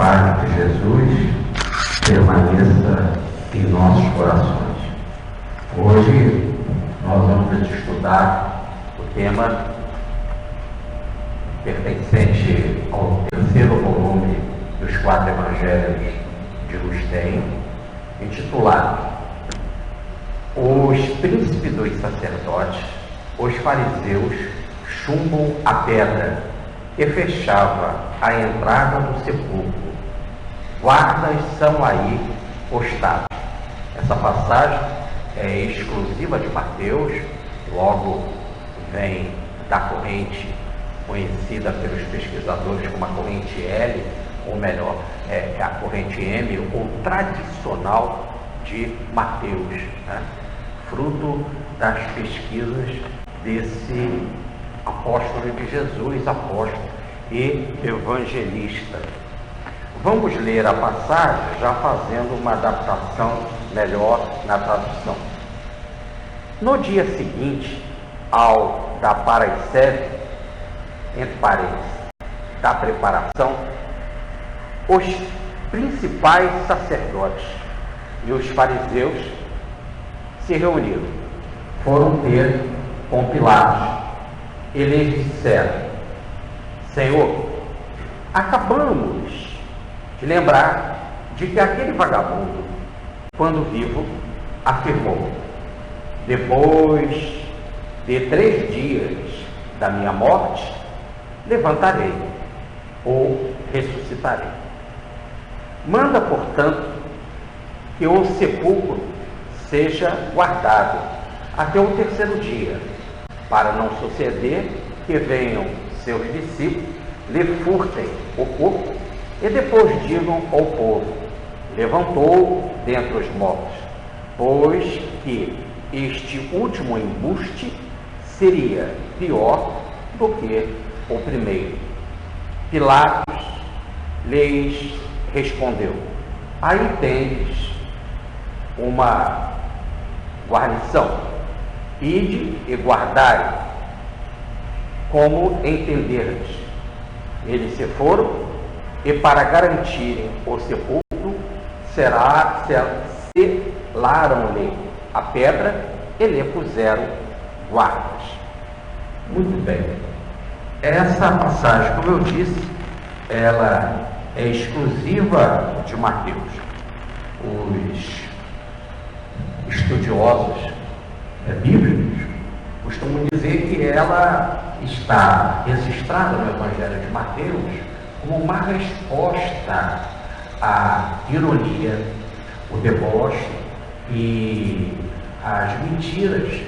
paz de Jesus permaneça em nossos corações. Hoje nós vamos estudar o tema pertencente ao terceiro volume dos 4 Evangelhos de Rustem, intitulado Os Príncipes dos Sacerdotes, os Fariseus chumbam a pedra que fechava a entrada do sepulcro. Guardas são aí postados. Essa passagem é exclusiva de Mateus, logo vem da corrente conhecida pelos pesquisadores como a corrente L, ou melhor, é a corrente M, ou tradicional de Mateus, né? Fruto das pesquisas desse apóstolo de Jesus, apóstolo e evangelista. Vamos ler a passagem já fazendo uma adaptação melhor na tradução. No dia seguinte ao da Paraicebe, entre parênteses, da preparação, os principais sacerdotes e os fariseus se reuniram, foram ter com Pilatos. E lhes disseram: Senhor, acabamos de lembrar de que aquele vagabundo, quando vivo, afirmou: depois de 3 dias da minha morte, levantarei ou ressuscitarei. Manda, portanto, que o sepulcro seja guardado até o 3º dia, para não suceder que venham seus discípulos, lhe furtem o corpo e depois digam ao povo: levantou dentre os mortos, pois que este último embuste seria pior do que o primeiro. Pilatos lhes respondeu: aí tendes uma guarnição. Ide e guardai, como entenderdes. Eles se foram, e para garantirem o sepulcro, selaram-lhe a pedra e lhe puseram guardas. Muito bem. Essa passagem, como eu disse, ela é exclusiva de Mateus. Os estudiosos bíblicos costumam dizer que ela está registrada no Evangelho de Mateus como uma resposta à ironia, o deboche e as mentiras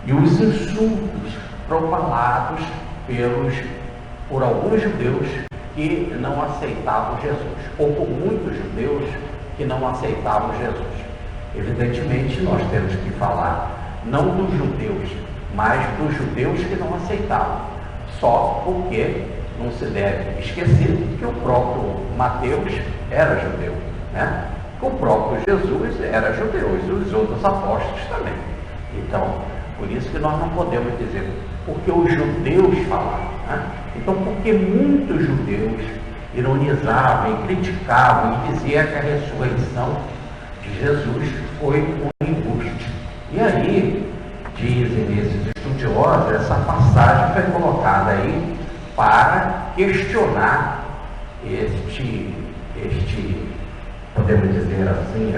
e os insultos propalados por alguns judeus que não aceitavam Jesus, ou por muitos judeus que não aceitavam Jesus. Evidentemente, nós temos que falar não dos judeus, mas dos judeus que não aceitavam, só porque não se deve esquecer que o próprio Mateus era judeu, né? O próprio Jesus era judeu, e os outros apóstolos também. Então, por isso que nós não podemos dizer porque os judeus falaram, né? Então, porque muitos judeus ironizavam e criticavam e diziam que a ressurreição de Jesus foi um embuste. E aí, dizem esses estudiosos, essa passagem foi colocada aí para questionar este podemos dizer assim,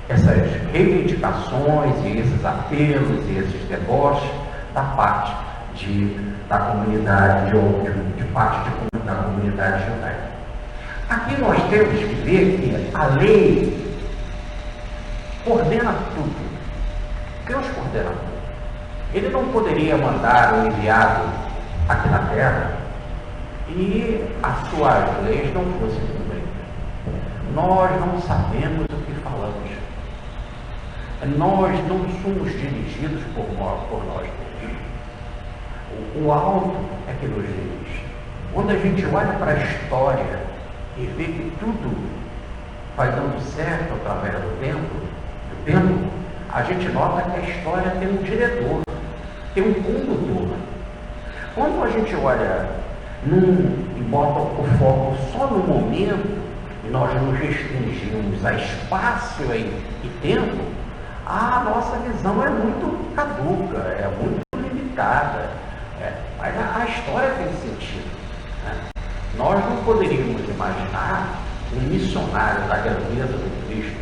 essas reivindicações e esses apelos e esses deboches da parte da comunidade, da comunidade judaica. Aqui nós temos que ver que a lei coordena tudo. Deus coordena tudo. Ele não poderia mandar um enviado aqui na terra e as suas leis não fossem cumpridas. Nós não sabemos o que falamos. Nós não somos dirigidos por nós mesmos. O alto é que nos dirige. Quando a gente olha para a história e vê que tudo vai dando certo através do tempo, a gente nota que a história tem um diretor, tem um condutor. Quando a gente olha botam o foco só no momento, e nós nos restringimos a espaço e tempo, a nossa visão é muito caduca, é muito limitada. Mas a história tem sentido, né? Nós não poderíamos imaginar um missionário da grandeza do Cristo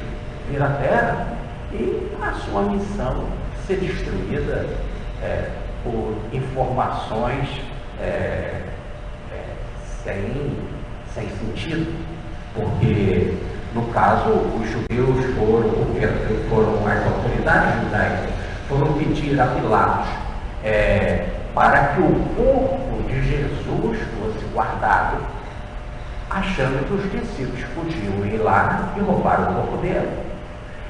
vir à Terra e a sua missão ser destruída por informações sem sentido, porque no caso os judeus foram as autoridades judaicas foram pedir a Pilatos para que o corpo de Jesus fosse guardado, achando que os discípulos podiam ir lá e roubar o corpo dele.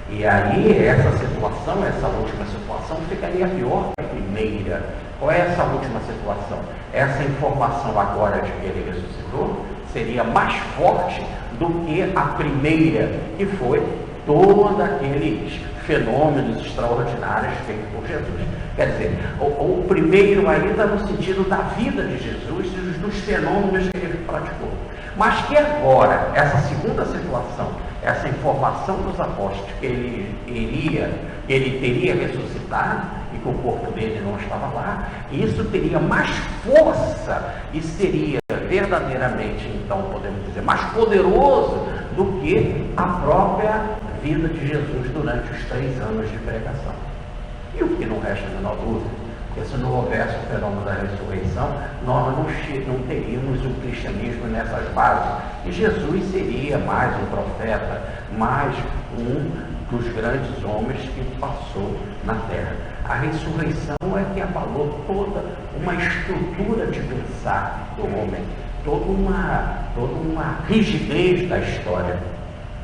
E aí essa última situação ficaria pior que a primeira. Qual é essa última situação? Essa informação agora de que ele ressuscitou seria mais forte do que a primeira, que foi todos aqueles fenômenos extraordinários feitos por Jesus. Quer dizer, o primeiro ainda no sentido da vida de Jesus e dos fenômenos que ele praticou. Mas que agora, essa segunda situação, essa informação dos apóstolos que ele teria ressuscitado e que o corpo dele não estava lá, isso teria mais força e seria verdadeiramente, então podemos dizer, mais poderoso do que a própria vida de Jesus durante os 3 anos de pregação. E o que não resta a menor dúvida, porque se não houvesse o fenômeno da ressurreição, nós não teríamos o cristianismo nessas bases. E Jesus seria mais um profeta, mais um dos grandes homens que passou na terra. A ressurreição é que abalou toda uma estrutura de pensar do homem, toda uma rigidez da história,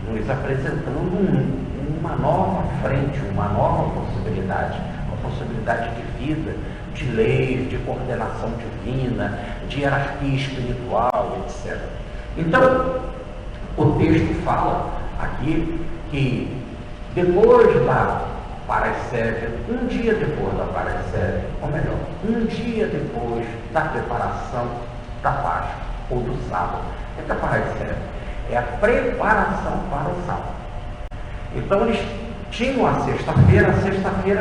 nos apresentando uma nova frente, uma nova possibilidade, uma possibilidade de vida, de leis, de coordenação divina, de hierarquia espiritual, etc. Então, o texto fala aqui que depois da parecédia, um dia depois da parecédia, ou melhor, um dia depois da preparação da Páscoa, ou do sábado, é que a parecédia é a preparação para o sábado. Então eles tinham a sexta-feira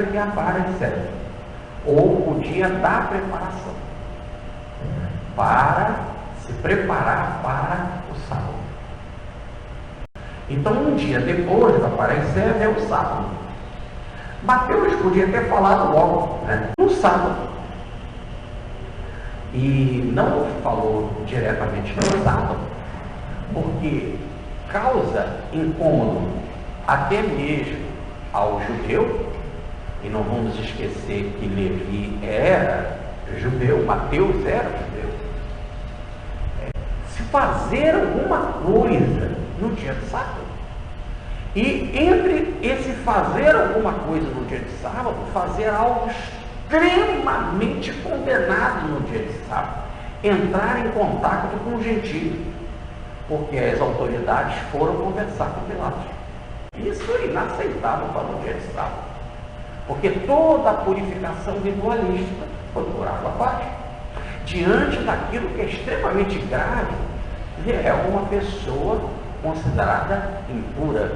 que é a parecédia, ou o dia da preparação, para se preparar para o sábado. Então um dia depois da parecédia é o sábado. Mateus podia ter falado logo, né, no sábado, e não falou diretamente no sábado, porque causa incômodo até mesmo ao judeu, e não vamos esquecer que Levi era judeu, Mateus era judeu. Se fazer alguma coisa no dia de sábado, e entre esse fazer alguma coisa no dia de sábado, fazer algo extremamente condenado no dia de sábado, entrar em contato com o gentio, porque as autoridades foram conversar com Pilatos. Isso é inaceitável para o dia de sábado, porque toda a purificação ritualística foi por água abaixo. Diante daquilo que é extremamente grave, é uma pessoa considerada impura.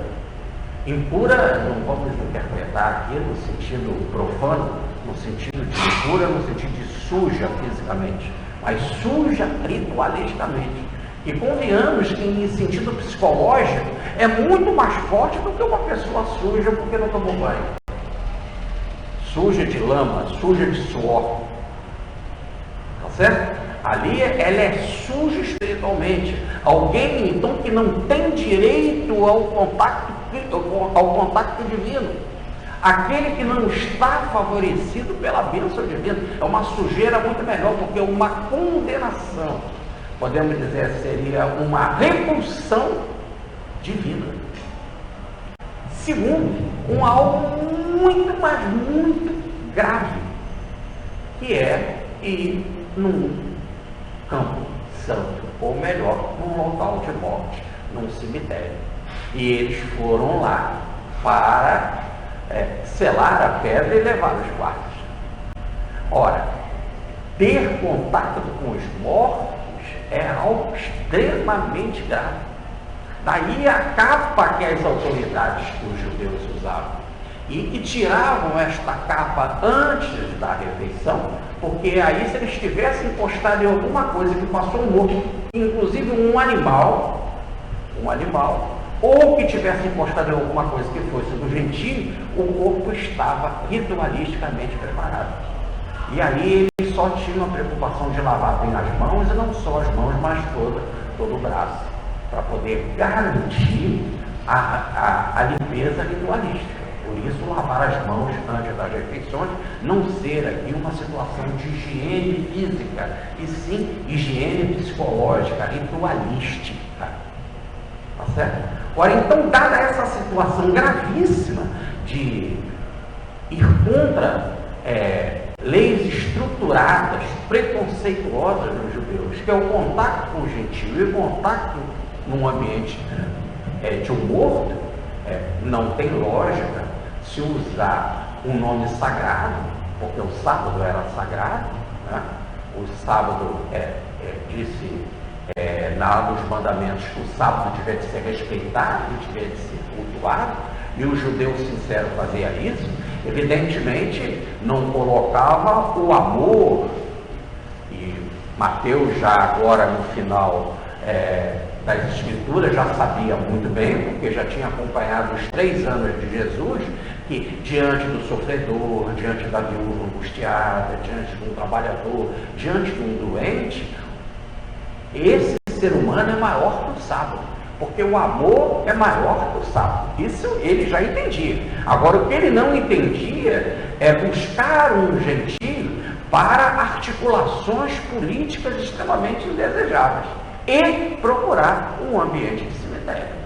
Impura, não vamos interpretar aqui no sentido profano, no sentido de impura, no sentido de suja fisicamente, mas suja ritualisticamente. E convenhamos que em sentido psicológico é muito mais forte do que uma pessoa suja porque não tomou banho. Suja de lama, suja de suor. Tá certo? Ali ela é suja espiritualmente. Alguém então que não tem direito ao contato divino. Aquele que não está favorecido pela bênção divina. É uma sujeira muito melhor, porque é uma condenação. Podemos dizer, seria uma repulsão divina. Segundo, algo muito, mas muito grave, que é ir num campo santo, ou melhor, num local de morte, num cemitério. E eles foram lá para selar a pedra e levar os quartos. Ora, ter contato com os mortos é algo extremamente grave. Daí a capa que as autoridades dos judeus usavam. E tiravam esta capa antes da refeição, porque aí se eles tivessem encostado em alguma coisa que passou morto, inclusive um animal, ou que tivesse encostado em alguma coisa que fosse do gentio, o corpo estava ritualisticamente preparado. E aí eles só tinham a preocupação de lavar bem as mãos, e não só as mãos, mas todo o braço, para poder garantir a limpeza ritualística. Por isso, lavar as mãos antes das refeições não ser aqui uma situação de higiene física, e sim higiene psicológica, ritualística. Tá certo? Ora, então, dada essa situação gravíssima de ir contra leis estruturadas, preconceituosas dos judeus, que é o contato com o gentio e o contato num ambiente de um morto, não tem lógica se usar um nome sagrado, porque o sábado era sagrado, né? O sábado disse lá nos mandamentos que o sábado devia de ser respeitado, devia de ser cultuado, e o judeu sincero fazia isso. Evidentemente não colocava o amor, e Mateus já agora no final das Escrituras já sabia muito bem, porque já tinha acompanhado os 3 anos de Jesus, que diante do sofredor, diante da viúva angustiada, diante de um trabalhador, diante de um doente, esse ser humano é maior que o sábado, porque o amor é maior que o sábado. Isso ele já entendia. Agora, o que ele não entendia é buscar um gentio para articulações políticas extremamente indesejáveis e procurar um ambiente de cemitério.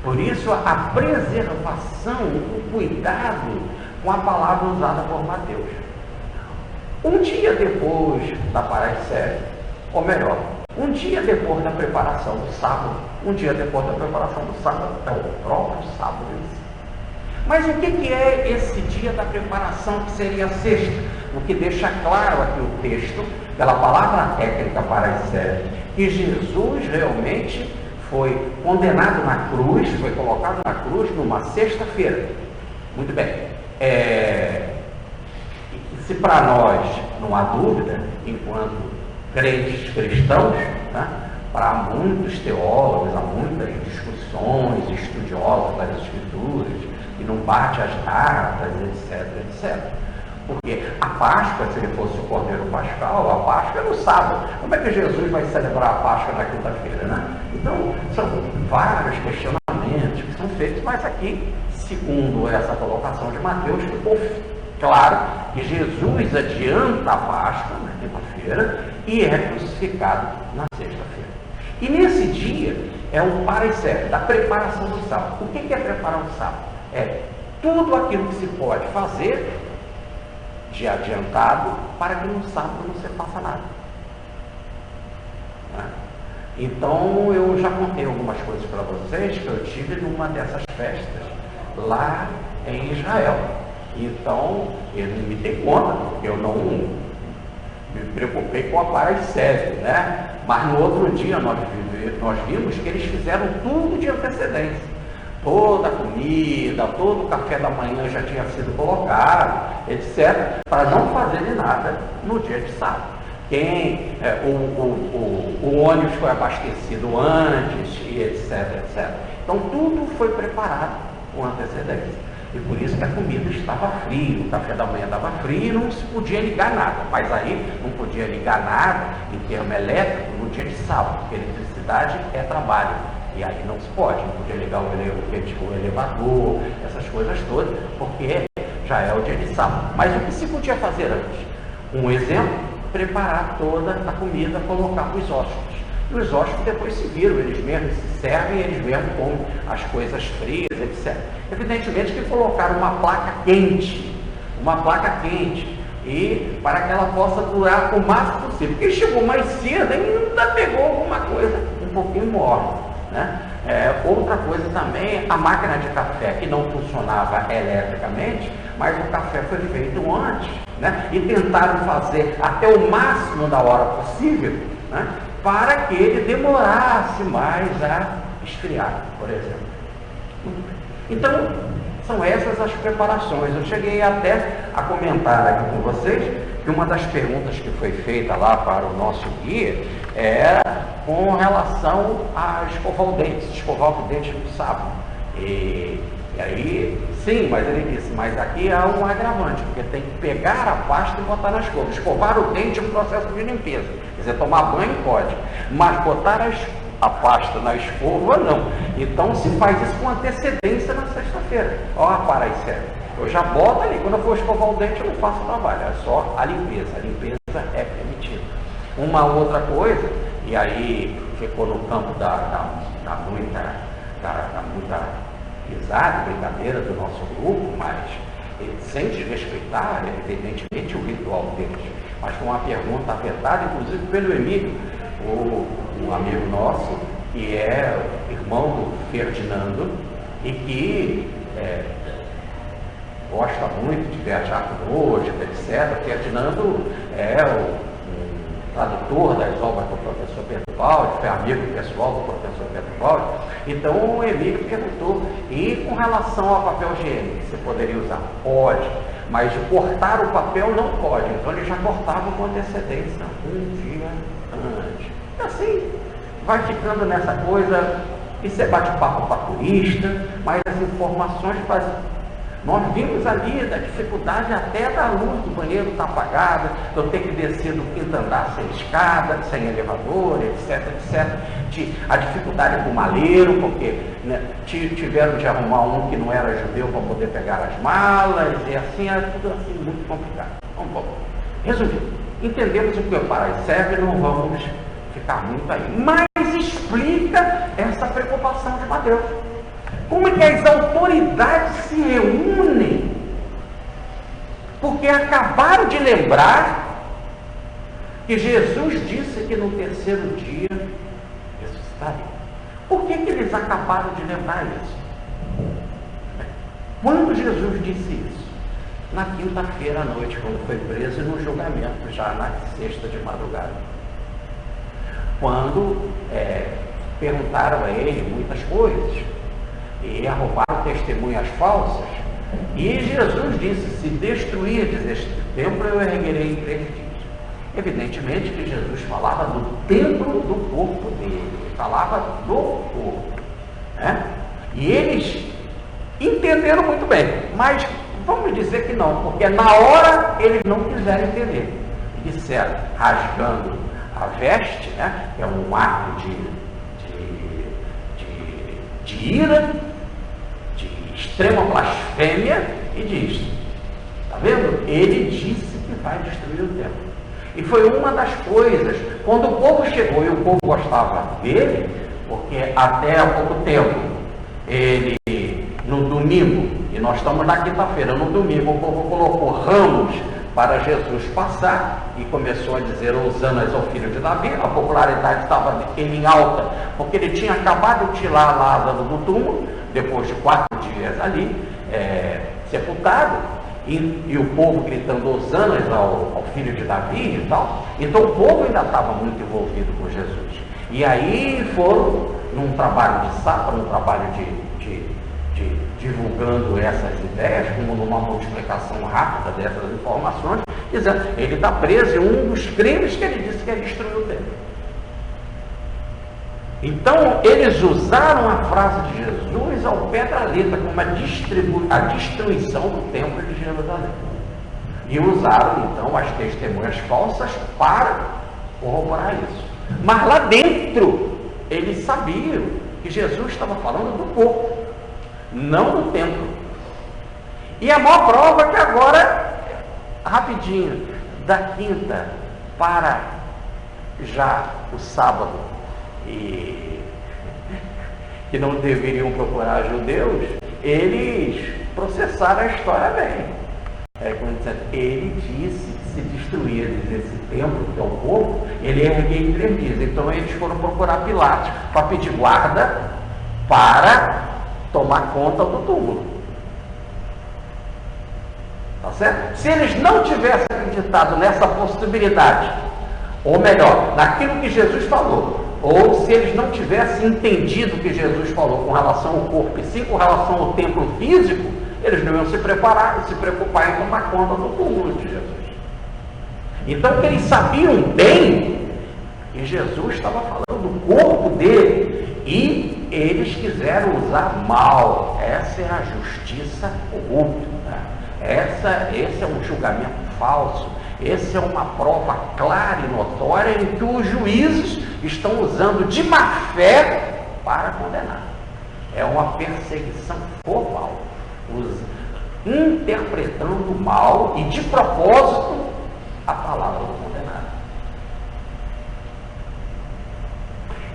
Por isso, a preservação, o cuidado com a palavra usada por Mateus. Um dia depois da Paraicé, ou melhor, um dia depois da preparação do sábado, é o próprio sábado em si. Mas o que é esse dia da preparação, que seria a sexta? O que deixa claro aqui o texto, pela palavra técnica Paraicé, que Jesus realmente foi condenado na cruz, foi colocado na cruz numa sexta-feira. Muito bem. Se para nós não há dúvida, enquanto crentes cristãos, né, para muitos teólogos, há muitas discussões estudiosas das Escrituras, e não bate as datas, etc. Porque a Páscoa, se ele fosse o Cordeiro Pascal, a Páscoa é no sábado. Como é que Jesus vai celebrar a Páscoa na quinta-feira, né? Então, são vários questionamentos que são feitos, mas aqui, segundo essa colocação de Mateus, ficou claro que Jesus adianta a Páscoa na quinta-feira e é crucificado na sexta-feira. E nesse dia é o Paraicé, da preparação do sábado. O que é preparar o sábado? É tudo aquilo que se pode fazer de adiantado para que no sábado não se faça nada. Então eu já contei algumas coisas para vocês que eu tive numa dessas festas lá em Israel. Então eu não me dei conta, porque eu não me preocupei com a Paraicé, né? Mas no outro dia nós vimos que eles fizeram tudo de antecedência. Toda a comida, todo o café da manhã já tinha sido colocado, etc., para não fazerem nada no dia de sábado. O ônibus foi abastecido antes, e etc. Então tudo foi preparado com antecedência. E por isso que a comida estava fria, o café da manhã estava frio e não se podia ligar nada. Mas aí não podia ligar nada em termo elétrico no dia de sábado, porque eletricidade é trabalho. E aí não se pode, não podia ligar o elevador, essas coisas todas, porque já é o dia de sábado. Mas o que se podia fazer antes? Um exemplo, preparar toda a comida, colocar os hóspedes. E os hóspedes depois se viram, eles mesmos se servem, eles mesmos comem as coisas frias, etc. Evidentemente que colocaram uma placa quente, e para que ela possa durar o máximo possível. Porque chegou mais cedo e ainda pegou alguma coisa um pouquinho morna. Né? Outra coisa também, a máquina de café que não funcionava eletricamente, mas o café foi feito antes, né? E tentaram fazer até o máximo da hora possível né, para que ele demorasse mais a esfriar, por exemplo. Então, são essas as preparações. Eu cheguei até a comentar aqui com vocês que uma das perguntas que foi feita lá para o nosso guia era com relação a escovar o dente no sábado. E aí, sim, mas ele disse, mas aqui há um agravante, porque tem que pegar a pasta e botar na escova. Escovar o dente é um processo de limpeza. Quer dizer, tomar banho pode, mas botar a pasta na escova, não. Então se faz isso com antecedência na sexta-feira. Ó, para aí, sério. Eu já boto ali, quando eu for escovar o dente, eu não faço trabalho, é só a limpeza. A limpeza é permitida. Uma outra coisa, e aí ficou no campo da muita risada, brincadeira do nosso grupo, mas sem desrespeitar, evidentemente, o ritual deles. Mas com uma pergunta afetada, inclusive pelo Emílio, um amigo nosso, que é irmão do Ferdinando e que gosta muito de viajar conosco, etc. Ferdinando é um tradutor das obras do professor Pedro Baldi, foi amigo pessoal do professor Pedro Baldi. Então o Emílio perguntou, e com relação ao papel higiênico, você poderia usar? Pode, mas cortar o papel não pode. Então ele já cortava com antecedência, um dia antes. E assim, vai ficando nessa coisa, isso é bate-papo para turista, mas as informações fazem. Nós vimos ali da dificuldade até da luz do banheiro estar apagada, de eu ter que descer do quinto andar sem escada, sem elevador, etc, etc. A dificuldade do maleiro, porque né, tiveram de arrumar um que não era judeu para poder pegar as malas, e assim, era tudo assim muito complicado. Vamos, resumindo, entendemos o que o Pai serve, não vamos ficar muito aí. Mas explica essa preocupação de Mateus. Como é que as autoridades se reúnem? Porque acabaram de lembrar que Jesus disse que no terceiro dia ressuscitaria. Por que eles acabaram de lembrar isso? Quando Jesus disse isso? Na quinta-feira à noite, quando foi preso e no julgamento, já na sexta de madrugada. Quando perguntaram a ele muitas coisas, e arrumaram testemunhas falsas, e Jesus disse, se destruirdes este templo, eu erguerei em 3 dias. Evidentemente que Jesus falava do templo do corpo dele, ele falava do corpo, né? E eles entenderam muito bem, mas vamos dizer que não, porque na hora eles não quiseram entender. Disseram, rasgando a veste, né, que é um ato de ira, de extrema blasfêmia, e diz, está vendo? Ele disse que vai destruir o templo. E foi uma das coisas, quando o povo chegou e o povo gostava dele, porque até há pouco tempo, ele, no domingo, e nós estamos na quinta-feira, no domingo, o povo colocou ramos para Jesus passar, e começou a dizer, Hosanas ao filho de Davi. A popularidade estava em alta, porque ele tinha acabado de tirar Lázaro do túmulo, depois de 4 dias ali, sepultado, e o povo gritando Hosanas ao filho de Davi e tal. Então o povo ainda estava muito envolvido com Jesus. E aí foram num trabalho de sapa, num trabalho de divulgando essas ideias, como numa multiplicação rápida dessas informações, dizendo, ele está preso, e um dos crimes que ele disse que é destruir o templo. Então, eles usaram a frase de Jesus ao pé da letra, como a destruição do templo de Jerusalém. E usaram, então, as testemunhas falsas para corroborar isso. Mas lá dentro, eles sabiam que Jesus estava falando do corpo, não do templo. E a maior prova é que agora, rapidinho, da quinta para já o sábado, e que não deveriam procurar judeus, eles processaram a história bem. Ele disse que se destruir esse templo, que é o corpo, ele ia erguer em 3 dias. Então eles foram procurar Pilatos para pedir guarda para tomar conta do túmulo. Tá certo? Se eles não tivessem acreditado nessa possibilidade, Ou melhor, naquilo que Jesus falou. Ou se eles não tivessem entendido o que Jesus falou com relação ao corpo e sim com relação ao templo físico, eles não iam se preocupar em tomar conta do túmulo de Jesus. Então que eles sabiam bem que Jesus estava falando do corpo dele e eles quiseram usar mal. Essa é a justiça corrupta. Esse é um julgamento falso. Essa é uma prova clara e notória em que os juízes estão usando de má fé para condenar. É uma perseguição formal, interpretando mal e de propósito a palavra do condenado.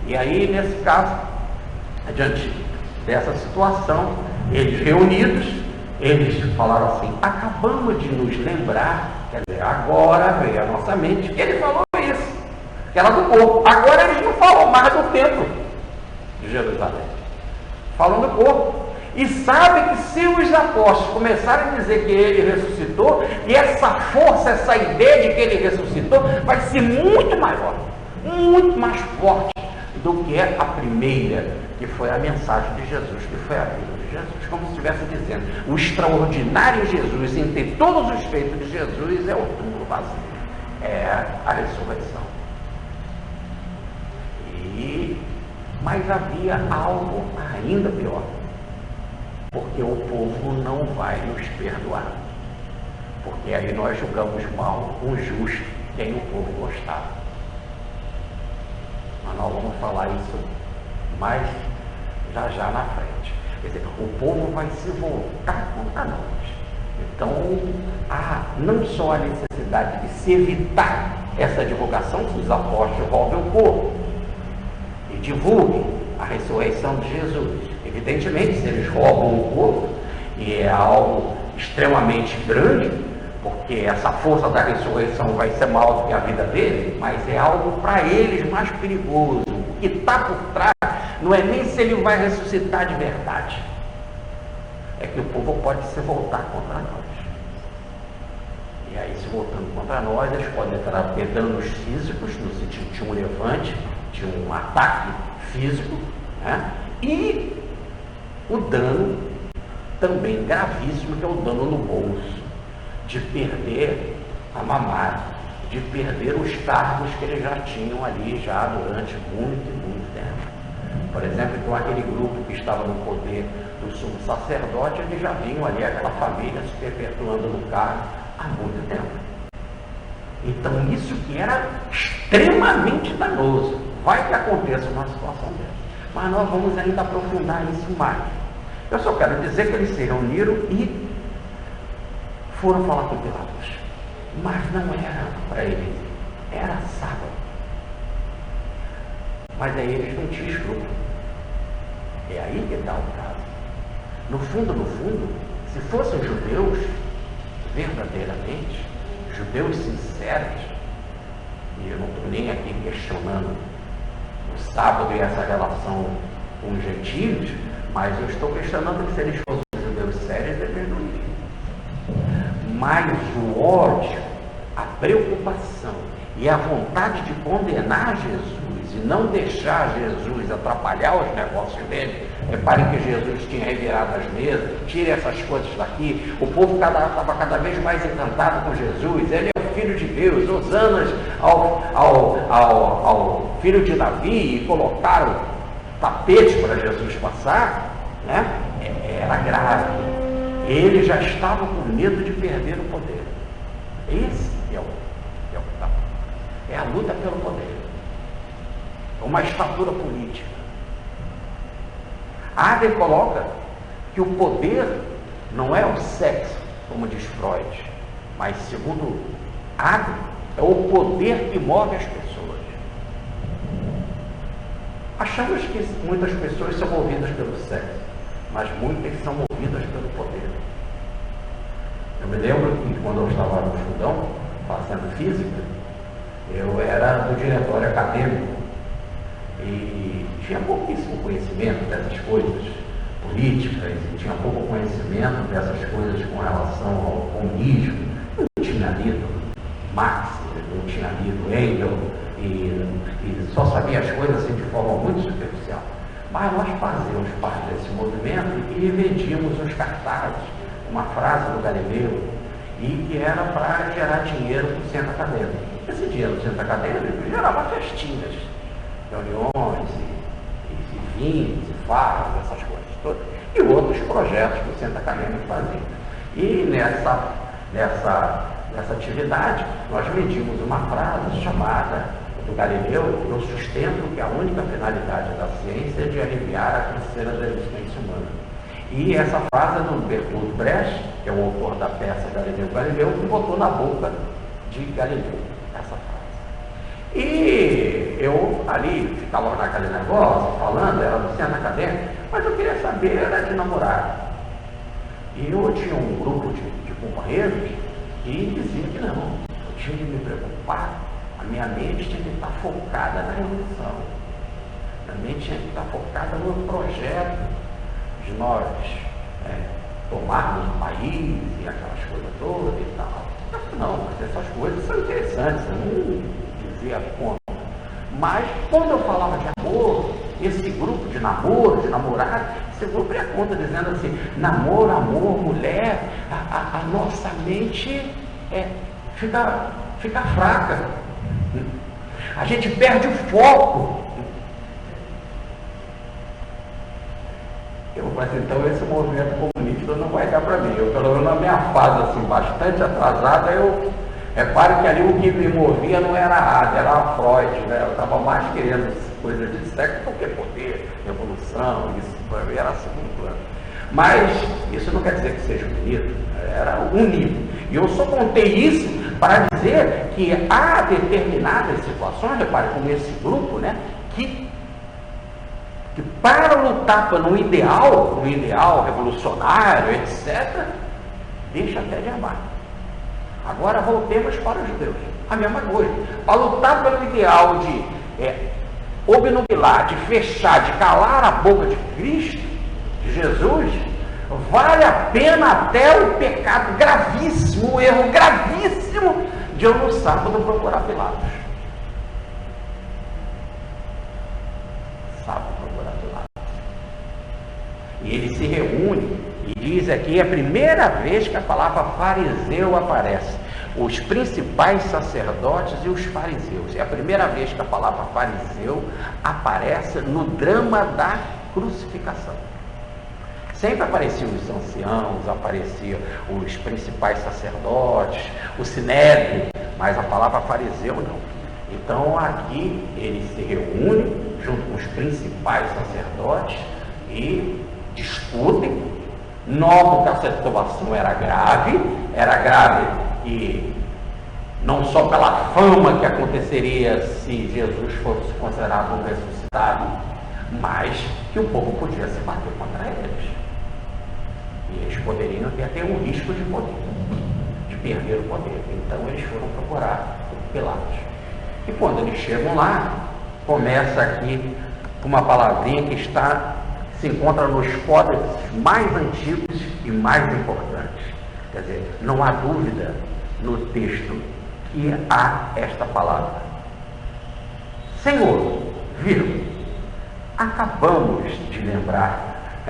E aí, nesse caso, diante dessa situação, eles reunidos, eles falaram assim: acabamos de nos lembrar, quer dizer, agora veio à nossa mente, ele falou isso, que era do corpo. Agora eles não falam mais do templo de Jerusalém, falam do corpo. E sabe que se os apóstolos começarem a dizer que ele ressuscitou, e essa força, essa ideia de que ele ressuscitou, vai ser muito maior, muito mais forte do que a primeira, que foi a mensagem de Jesus, que foi a vida de Jesus. Como se estivesse dizendo, o extraordinário Jesus, entre todos os feitos de Jesus, é o túmulo vazio, é a ressurreição. Mas havia algo ainda pior, porque o povo não vai nos perdoar, porque aí nós julgamos mal o justo, quem o povo gostava. Mas nós vamos falar isso mais já na frente. Quer dizer, o povo vai se voltar contra nós. Então, há não só a necessidade de se evitar essa divulgação, que os apóstolos roubem o corpo e divulguem a ressurreição de Jesus. Evidentemente, se eles roubam o corpo, e é algo extremamente grande, porque essa força da ressurreição vai ser maior do que a vida dele, mas é algo para eles mais perigoso. O que está por trás não é nem se ele vai ressuscitar de verdade, é que o povo pode se voltar contra nós. E aí, se voltando contra nós, eles podem ter danos físicos, no sentido de um levante, de um ataque físico, né? E o dano também gravíssimo, que é o dano no bolso, de perder a mamata, de perder os cargos que eles já tinham ali já durante muito tempo. Por exemplo, com aquele grupo que estava no poder do sumo sacerdote, eles já vinham ali, aquela família se perpetuando no cargo há muito tempo. Então isso que era extremamente danoso. Vai que aconteça uma situação dessa. Mas nós vamos ainda aprofundar isso mais. Eu só quero dizer que eles se reuniram e foram falar com Pilatos. Mas não era para eles, era sábado. Mas aí eles não tinham escrúpulo. É aí que está o caso. No fundo, se fossem judeus, verdadeiramente, judeus sinceros, e eu não estou nem aqui questionando o sábado e essa relação com os gentios, mas eu estou questionando que se eles fossem judeus sérios, eles não iriam. Mas o ódio, a preocupação e a vontade de condenar Jesus e não deixar Jesus atrapalhar os negócios dele. Reparem que Jesus tinha revirado as mesas, tire essas coisas daqui. O povo estava cada vez mais encantado com Jesus. Ele é o Filho de Deus, hosanas ao filho de Davi, e colocaram tapete para Jesus passar, né? Era grave. Ele já estava com medo de perder o poder. Esse é a luta pelo poder. É uma estatura política. Adler coloca que o poder não é o sexo, como diz Freud, mas, segundo Adler, é o poder que move as pessoas. Achamos que muitas pessoas são movidas pelo sexo, mas muitas são movidas pelo poder. Eu me lembro que quando eu estava no Judão, fazendo física, eu era do diretório acadêmico e tinha pouquíssimo conhecimento dessas coisas políticas, e tinha pouco conhecimento dessas coisas com relação ao comunismo. Não tinha lido Marx, não tinha lido Hegel e só sabia as coisas assim de forma muito superficial. Mas nós fazíamos parte desse movimento e vendíamos uns cartazes, uma frase do Galileu, e que era para gerar dinheiro para o centro acadêmico. Esse dinheiro do centro acadêmico gerava festinhas, reuniões, e vinhos, e farras, essas coisas todas, e outros projetos que o centro acadêmico fazia. E nessa atividade, nós medimos uma frase chamada, do Galileu: eu sustento que a única finalidade da ciência é de aliviar a canseira da existência humana. E essa frase é do Bertolt Brecht, que é o autor da peça Galileu, que botou na boca de Galileu essa frase. E eu ali ficava naquele negócio, falando, era do centro acadêmico, mas eu queria saber, era de namorar. E eu tinha um grupo de companheiros que diziam que não, eu tinha que me preocupar, a minha mente tinha que estar focada na revolução, a mente tinha que estar focada no projeto de nós tomarmos o país e aquelas coisas todas e tal. Não, mas essas coisas são interessantes, eu não dizia contra. Mas quando eu falava de amor, esse grupo de namoro, de namorado, esse grupo ia conta dizendo assim: namoro, amor, mulher, a nossa mente fica fraca, a gente perde o foco. Eu falei assim, então esse movimento comunista não vai dar para mim. Eu, pelo menos na minha fase assim, bastante atrasada, eu reparo que ali o que me movia não era a Ada, era a Freud, né? Eu estava mais querendo coisas de sexo do que poder, revolução, isso para mim era segundo plano. Mas isso não quer dizer que seja bonito, era um nível. E eu só contei isso para dizer que há determinadas situações, repare, como esse grupo, né, que para lutar por um ideal revolucionário, etc., deixa até de amar. Agora voltemos para os judeus. A mesma coisa. Para lutar pelo ideal de obnubilar, de fechar, de calar a boca de Cristo, de Jesus, vale a pena até o pecado gravíssimo, o erro gravíssimo de eu no sábado procurar Pilatos. E ele se reúne e diz aqui, é a primeira vez que a palavra fariseu aparece. Os principais sacerdotes e os fariseus. É a primeira vez que a palavra fariseu aparece no drama da crucificação. Sempre apareciam os anciãos, apareciam os principais sacerdotes, o sinédrio, mas a palavra fariseu não. Então aqui ele se reúne junto com os principais sacerdotes e discutem, notam que a situação era grave e não só pela fama que aconteceria se Jesus fosse considerado um ressuscitado, mas que o povo podia se bater contra eles. E eles poderiam ter um risco de poder, de perder o poder. Então eles foram procurar Pilatos. E quando eles chegam lá, começa aqui uma palavrinha que se encontra nos códigos mais antigos e mais importantes. Quer dizer, não há dúvida no texto que há esta palavra. Senhor, viram? Acabamos de lembrar.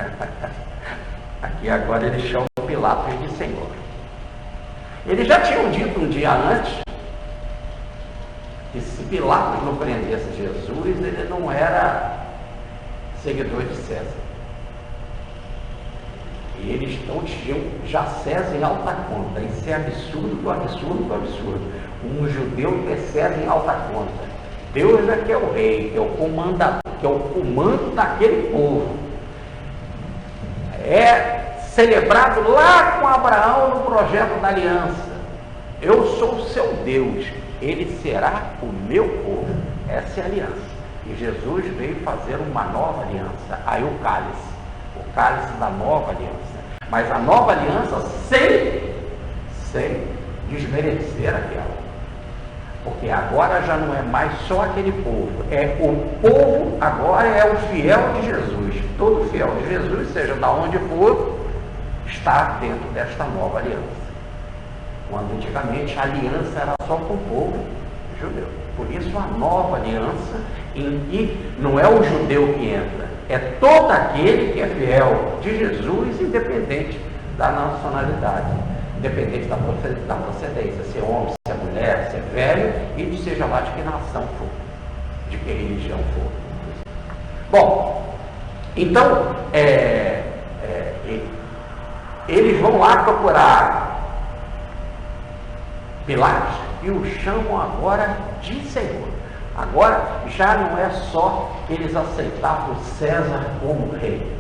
Aqui agora eles chamam Pilatos de Senhor. Eles já tinham dito um dia antes que se Pilatos não prendesse Jesus, ele não era seguidor de César. E eles tinham já César em alta conta. Isso é absurdo do absurdo do absurdo. Um judeu ter César em alta conta. Deus é que é o rei, que é o comandador, que é o comando daquele povo. É celebrado lá com Abraão no projeto da aliança. Eu sou o seu Deus, ele será o meu povo. Essa é a aliança. E Jesus veio fazer uma nova aliança. Aí o cálice da nova aliança. Mas a nova aliança sem desmerecer aquela. Porque agora já não é mais só aquele povo. É o povo, agora é o fiel de Jesus. Todo fiel de Jesus, seja de onde for, está dentro desta nova aliança. Quando antigamente a aliança era só com o povo Judeu. Por isso a nova aliança, em que não é o judeu que entra, é todo aquele que é fiel de Jesus, independente da nacionalidade, independente da procedência, se é homem, se é mulher, se é velho, e de seja lá de que nação for, de que religião for. Bom, então, eles vão lá procurar Pilatos e o chamam agora de Senhor. Agora já não é só que eles aceitavam César como rei.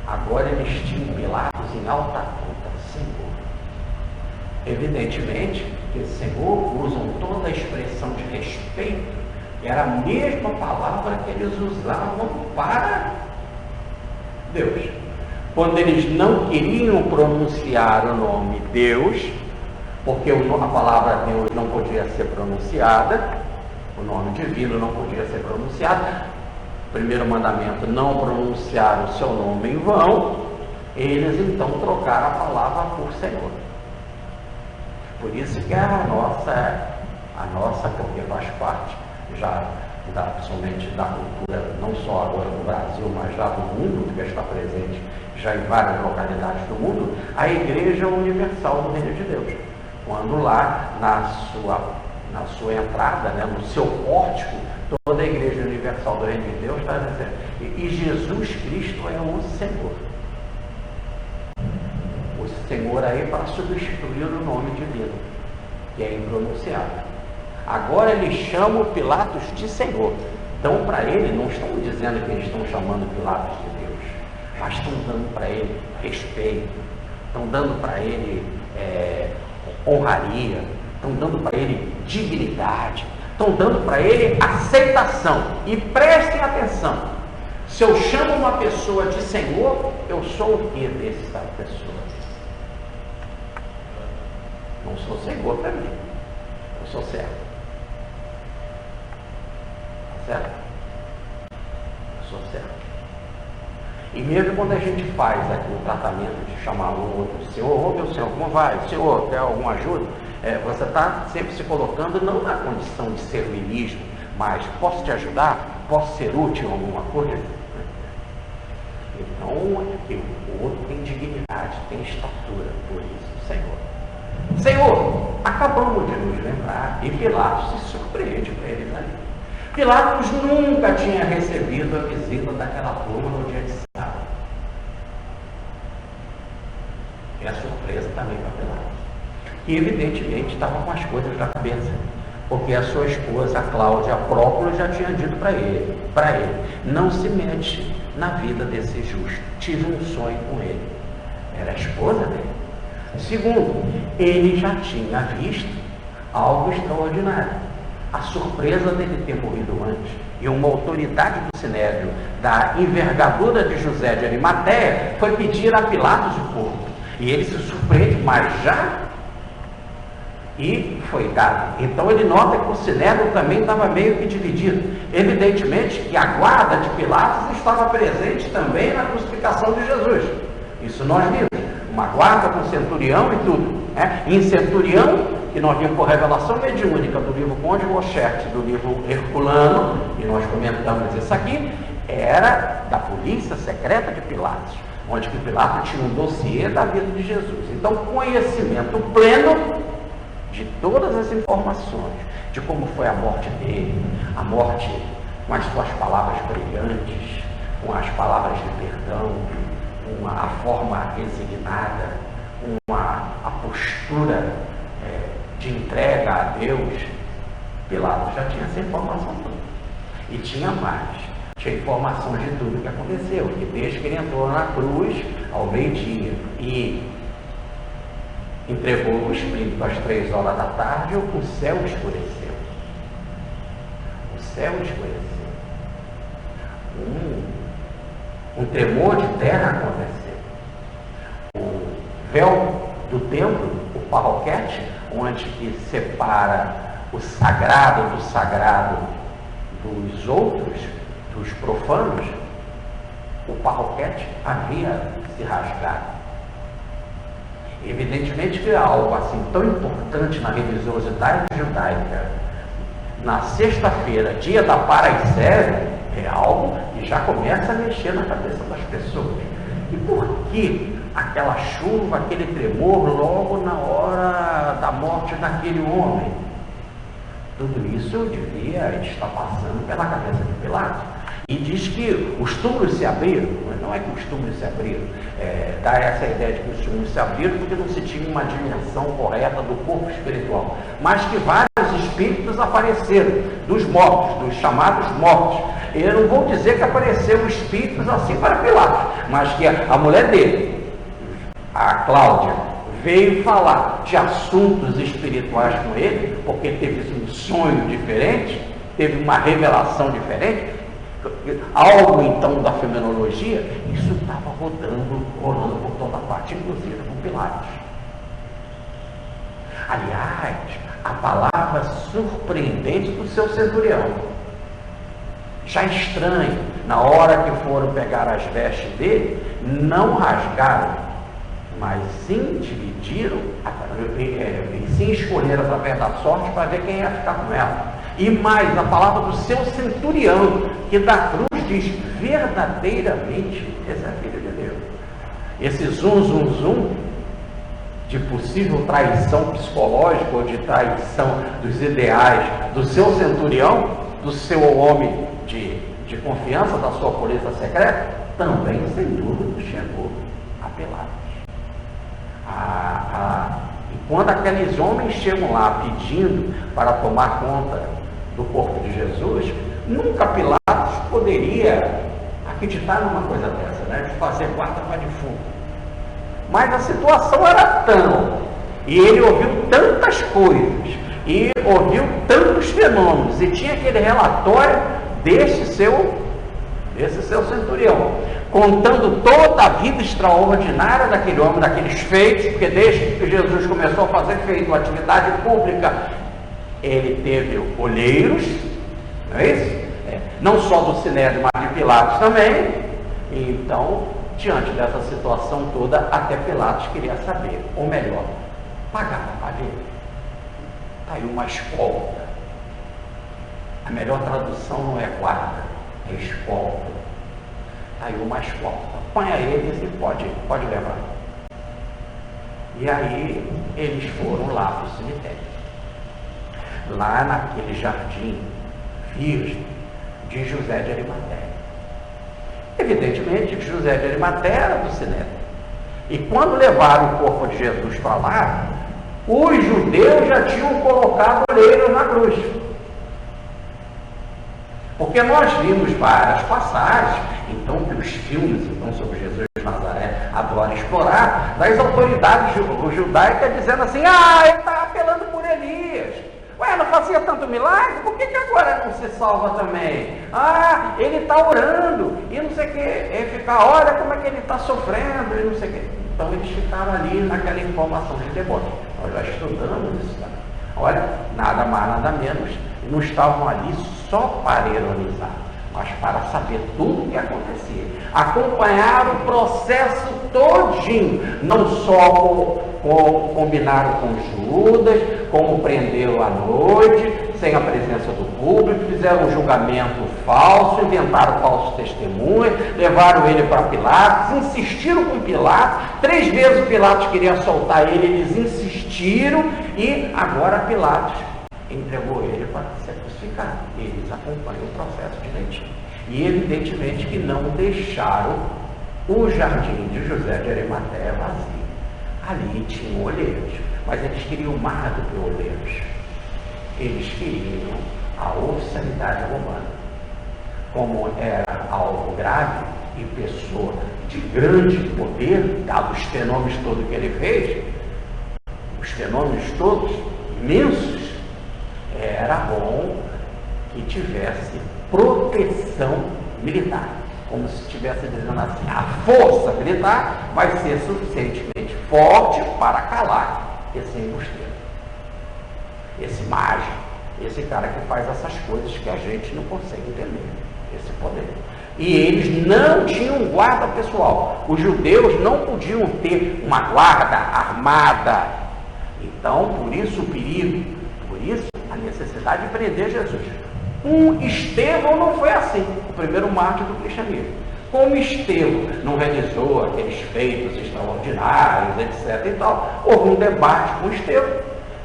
Agora eles tinham Pilatos em alta conta, Senhor. Evidentemente que Senhor usam toda a expressão de respeito, que era a mesma palavra que eles usavam para Deus. Quando eles não queriam pronunciar o nome Deus, porque a palavra Deus não podia ser pronunciada, o nome divino não podia ser pronunciado, primeiro mandamento, não pronunciar o seu nome em vão, eles então trocaram a palavra por Senhor. Por isso que a nossa, porque faz parte já somente da cultura, não só agora no Brasil, mas já do mundo, que está presente já em várias localidades do mundo, a Igreja Universal do Reino de Deus. Quando lá na sua entrada, né, no seu pórtico, toda a Igreja Universal do Reino de Deus está dizendo, e Jesus Cristo é o Senhor. O Senhor aí para substituir o nome divino, que é impronunciável. Agora eles chamam Pilatos de Senhor. Então, para ele, não estão dizendo que eles estão chamando Pilatos de Deus, mas estão dando para ele respeito, estão dando para ele honraria, estão dando para ele dignidade, estão dando para ele aceitação. E prestem atenção, se eu chamo uma pessoa de Senhor, eu sou o que dessa pessoa? Não sou Senhor para mim, eu sou servo. Certo? Eu sou servo. E mesmo quando a gente faz aqui o tratamento de chamar o outro, Senhor, meu Senhor, como vai? Senhor, quer alguma ajuda? Você está sempre se colocando não na condição de servilismo, mas posso te ajudar? Posso ser útil em alguma coisa? Então, o outro tem dignidade, tem estatura, por isso, Senhor. Senhor, acabamos de nos lembrar, e Pilatos se surpreende para eles ali. Pilatos nunca tinha recebido a visita daquela turma no dia de sábado. É a surpresa também para Pilatos. E evidentemente estava com as coisas na cabeça, porque a sua esposa, a Cláudia Próculo, já tinha dito para ele, não se mete na vida desse justo. Tive um sonho com ele. Era a esposa dele. Segundo, ele já tinha visto algo extraordinário. A surpresa dele ter morrido antes, e uma autoridade do Sinédrio, da envergadura de José de Arimateia, foi pedir a Pilatos o corpo. E ele se surpreende, mas já? E foi dado. Então ele nota que o Sinédrio também estava meio que dividido. Evidentemente que a guarda de Pilatos estava presente também na crucificação de Jesus. Isso nós vimos. Uma guarda com centurião e tudo. Em centurião, que nós vimos por revelação mediúnica do livro Conde Rochette, do livro Herculano, e nós comentamos isso aqui, era da polícia secreta de Pilatos, onde que Pilatos tinha um dossiê da vida de Jesus. Então, conhecimento pleno de todas as informações, de como foi a morte dele, a morte com as suas palavras brilhantes, com as palavras de perdão, com a forma resignada, com a postura de entrega a Deus. Pilatos já tinha essa informação toda. E tinha mais. Tinha informação de tudo que aconteceu, que desde que ele entrou na cruz, ao meio-dia, e entregou o Espírito às 3 horas da tarde, o céu escureceu. O céu escureceu. Um tremor de terra aconteceu. O véu do templo, o parroquete, onde que separa o sagrado do sagrado dos outros, dos profanos, o parroquete havia se rasgado. Evidentemente que algo assim tão importante na religiosidade judaica na sexta-feira, dia da parascese, é algo que já começa a mexer na cabeça das pessoas. E por que aquela chuva, aquele tremor logo na hora da morte daquele homem? Tudo isso devia estar passando pela cabeça de Pilatos. E diz que os túmulos se abriram, mas não é que os túmulos se abriram, dá essa ideia de que os túmulos se abriram porque não se tinha uma dimensão correta do corpo espiritual, mas que vários espíritos apareceram, dos mortos, dos chamados mortos. Eu não vou dizer que apareceram espíritos assim para Pilatos, mas que a mulher dele, a Cláudia, veio falar de assuntos espirituais com ele, porque teve um sonho diferente, teve uma revelação diferente, algo então da fenomenologia. Isso estava rolando por toda parte, inclusive com Pilatos. Aliás, a palavra surpreendente do seu centurião, já estranho, na hora que foram pegar as vestes dele, não rasgaram, mas sim dividiram, e sim escolheram através da sorte para ver quem ia ficar com ela. E mais, a palavra do seu centurião, que da cruz diz verdadeiramente, esse é filho de Deus. Esse zum de possível traição psicológica ou de traição dos ideais do seu centurião, do seu homem de confiança, da sua polícia secreta, também sem dúvida chegou a Pilatos. E quando aqueles homens chegam lá pedindo para tomar conta do corpo de Jesus, nunca Pilatos poderia acreditar numa coisa dessa, né? De fazer guarda para defunto. Mas a situação era tão, e ele ouviu tantas coisas, e ouviu tantos fenômenos, e tinha aquele relatório desse seu centurião, contando toda a vida extraordinária daquele homem, daqueles feitos, porque desde que Jesus começou a fazer feito, uma atividade pública, ele teve olheiros, não é isso? Não só do Sinédrio, mas de Pilatos também. Então, diante dessa situação toda, até Pilatos queria saber, ou melhor, pagar para ele. Está aí uma escolta. A melhor tradução não é guarda, é escolta. Está aí uma escolta. Põe a eles e pode levar. E aí eles foram lá para o cemitério. Lá naquele jardim virgem de José de Arimateia. Evidentemente que José de Arimateia era do Sinédrio. E quando levaram o corpo de Jesus para lá, os judeus já tinham colocado olheiros na cruz. Porque nós vimos várias passagens, então, que os filmes então, sobre Jesus de Nazaré adoram explorar, das autoridades judaicas dizendo assim, ele está apelando por Elias. Ué, não fazia tanto milagre? Por que agora não se salva também? Ele está orando, e não sei o que, e ficar, olha como é que ele está sofrendo, e não sei o que. Então eles ficaram ali naquela informação de demônio. Nós já estudamos isso também. Olha, nada mais, nada menos, não estavam ali só para ironizar, mas para saber tudo o que acontecia. Acompanharam o processo todinho, não só combinaram com Judas, como prenderam à noite, sem a presença do público, fizeram um julgamento falso, inventaram falso testemunho, levaram ele para Pilatos, insistiram com Pilatos, 3 vezes o Pilatos queria soltar ele, eles insistiram, e agora Pilatos entregou ele para ser crucificado. Eles acompanham o processo direitinho. E evidentemente que não deixaram o jardim de José de Arimateia vazio. Ali tinham olheiros, mas eles queriam mais do que olheiros. Eles queriam a oficialidade romana. Como era algo grave e pessoa de grande poder, dados os fenômenos todos que ele fez, os fenômenos todos imensos, era bom que tivesse proteção militar, como se estivesse dizendo assim, a força militar vai ser suficientemente forte para calar esse embusteiro, esse mágico, esse cara que faz essas coisas que a gente não consegue entender, esse poder. E eles não tinham guarda pessoal, os judeus não podiam ter uma guarda armada, então por isso o perigo, por isso a necessidade de prender Jesus. Estevão não foi assim, o primeiro mártir do cristianismo. Como Estevão não realizou aqueles feitos extraordinários, etc. e tal, houve um debate com Estevão,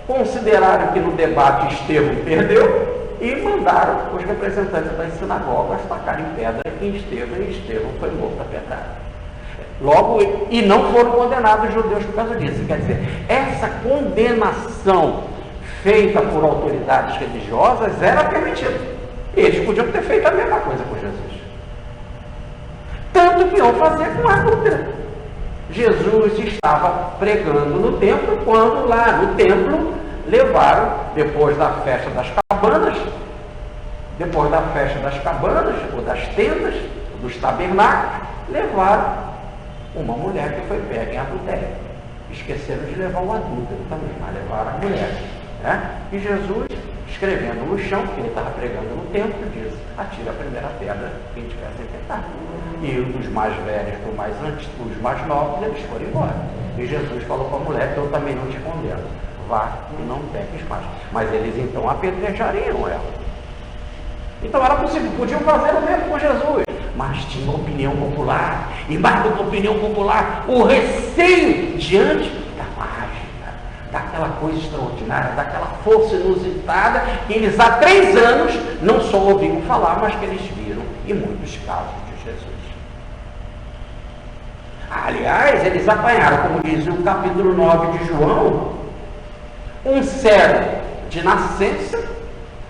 consideraram que no debate Estevão perdeu e mandaram os representantes das sinagogas tacarem pedra em Estevão, e Estevão foi morto a pedrada. Logo, e não foram condenados os judeus por causa disso. Quer dizer, essa condenação feita por autoridades religiosas era permitida. Eles podiam ter feito a mesma coisa com Jesus. Tanto que iam fazer com a adúltera. Jesus estava pregando no templo, quando lá no templo levaram, depois da festa das cabanas, ou das tendas, dos tabernáculos, levaram uma mulher que foi pega em adultério. Esqueceram de levar o adúltero também, mas levaram a mulher. Né? E Jesus, escrevendo no chão, que ele estava pregando no templo, diz: atira a primeira pedra quem tiver sem pecar. E os mais velhos para os mais novos, eles foram embora. E Jesus falou para a mulher: eu também não te condeno, vá e não peques mais. Mas eles então apedrejariam ela. Então era possível, podiam fazer o mesmo com Jesus, mas tinha opinião popular, e mais do que opinião popular, o receio diante da mágica, daquela coisa extraordinária, daquela força inusitada, que eles há 3 anos não só ouviam falar, mas que eles viram em muitos casos de Jesus. Aliás, eles apanharam, como diz o capítulo 9 de João, um cego de nascença,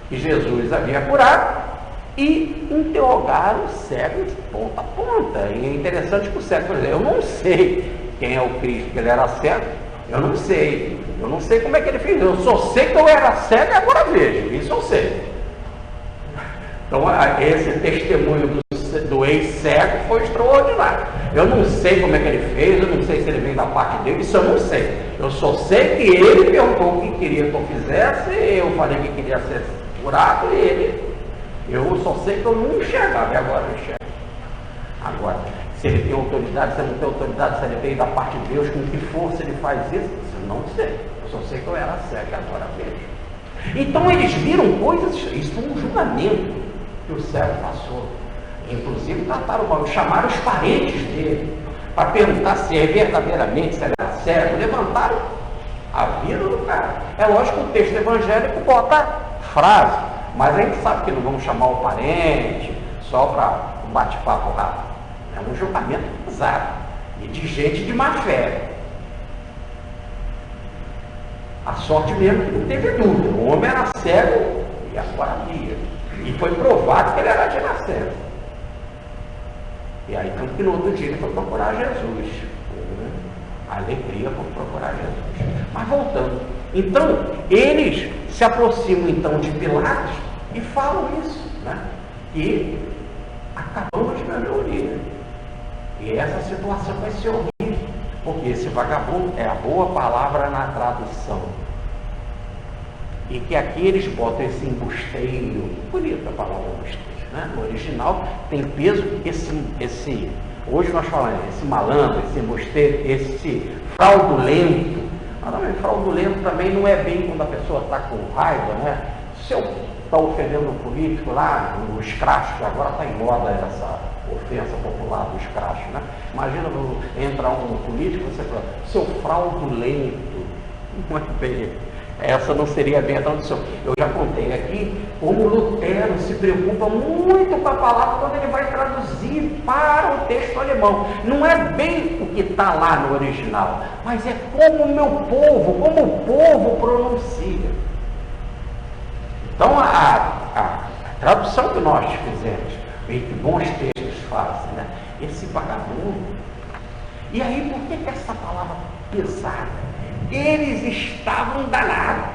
que Jesus havia curado, e interrogaram o cego de ponta a ponta. E é interessante que o cego, por exemplo, eu não sei quem é o Cristo, que ele era cego, eu não sei como é que ele fez, eu só sei que eu era cego e agora vejo, isso eu sei. Então esse testemunho do ex-cego foi extraordinário. Eu não sei como é que ele fez, eu não sei se ele vem da parte dele, isso eu não sei. Eu só sei que ele perguntou o que queria que eu fizesse, eu falei que queria ser curado, e eu só sei que eu não enxergava, e agora eu enxergo. Agora, se ele tem autoridade, se ele não tem autoridade, se ele veio da parte de Deus, com que força ele faz isso, eu não sei. Eu só sei que eu era cego e agora vejo. Então eles viram coisas, isso foi um julgamento que o cego passou. Inclusive trataram mal, chamaram os parentes dele para perguntar se é verdadeiramente, se ele era cego, levantaram a vida do cara. É lógico que o texto evangélico bota frase, mas a gente sabe que não vamos chamar o parente só para um bate-papo rápido. É um julgamento pesado e de gente de má fé. A sorte mesmo que não teve dúvida, o homem era cego e agora via, e foi provado que ele era de nascença. E aí, tanto que no outro dia ele foi procurar Jesus, com alegria por procurar Jesus. Mas voltando, então eles se aproximam então de Pilatos e falam isso, né? Que acabamos de ver a orelha. E essa situação vai ser horrível, porque esse vagabundo é a boa palavra na tradução. E que aqui eles botam esse embusteiro, bonita a palavra embusteiro, né? No original tem peso, hoje nós falamos, esse malandro, esse embusteiro, esse fraudulento. Mas também, fraudulento também não é bem quando a pessoa está com raiva, né? Se eu estar ofendendo um político lá, o escracho, que agora está em moda essa ofensa popular do escracho, né? Imagina entrar um político e você fala, seu fraudulento, não é bem. Essa não seria bem a tradução. Eu já contei aqui como Lutero se preocupa muito com a palavra quando ele vai traduzir para o texto alemão. Não é bem o que está lá no original, mas é como o povo pronuncia. Então a tradução que nós fizemos, e que bons textos fazem, né? Esse vagabundo. E aí, por que essa palavra pesada? Eles estavam danados.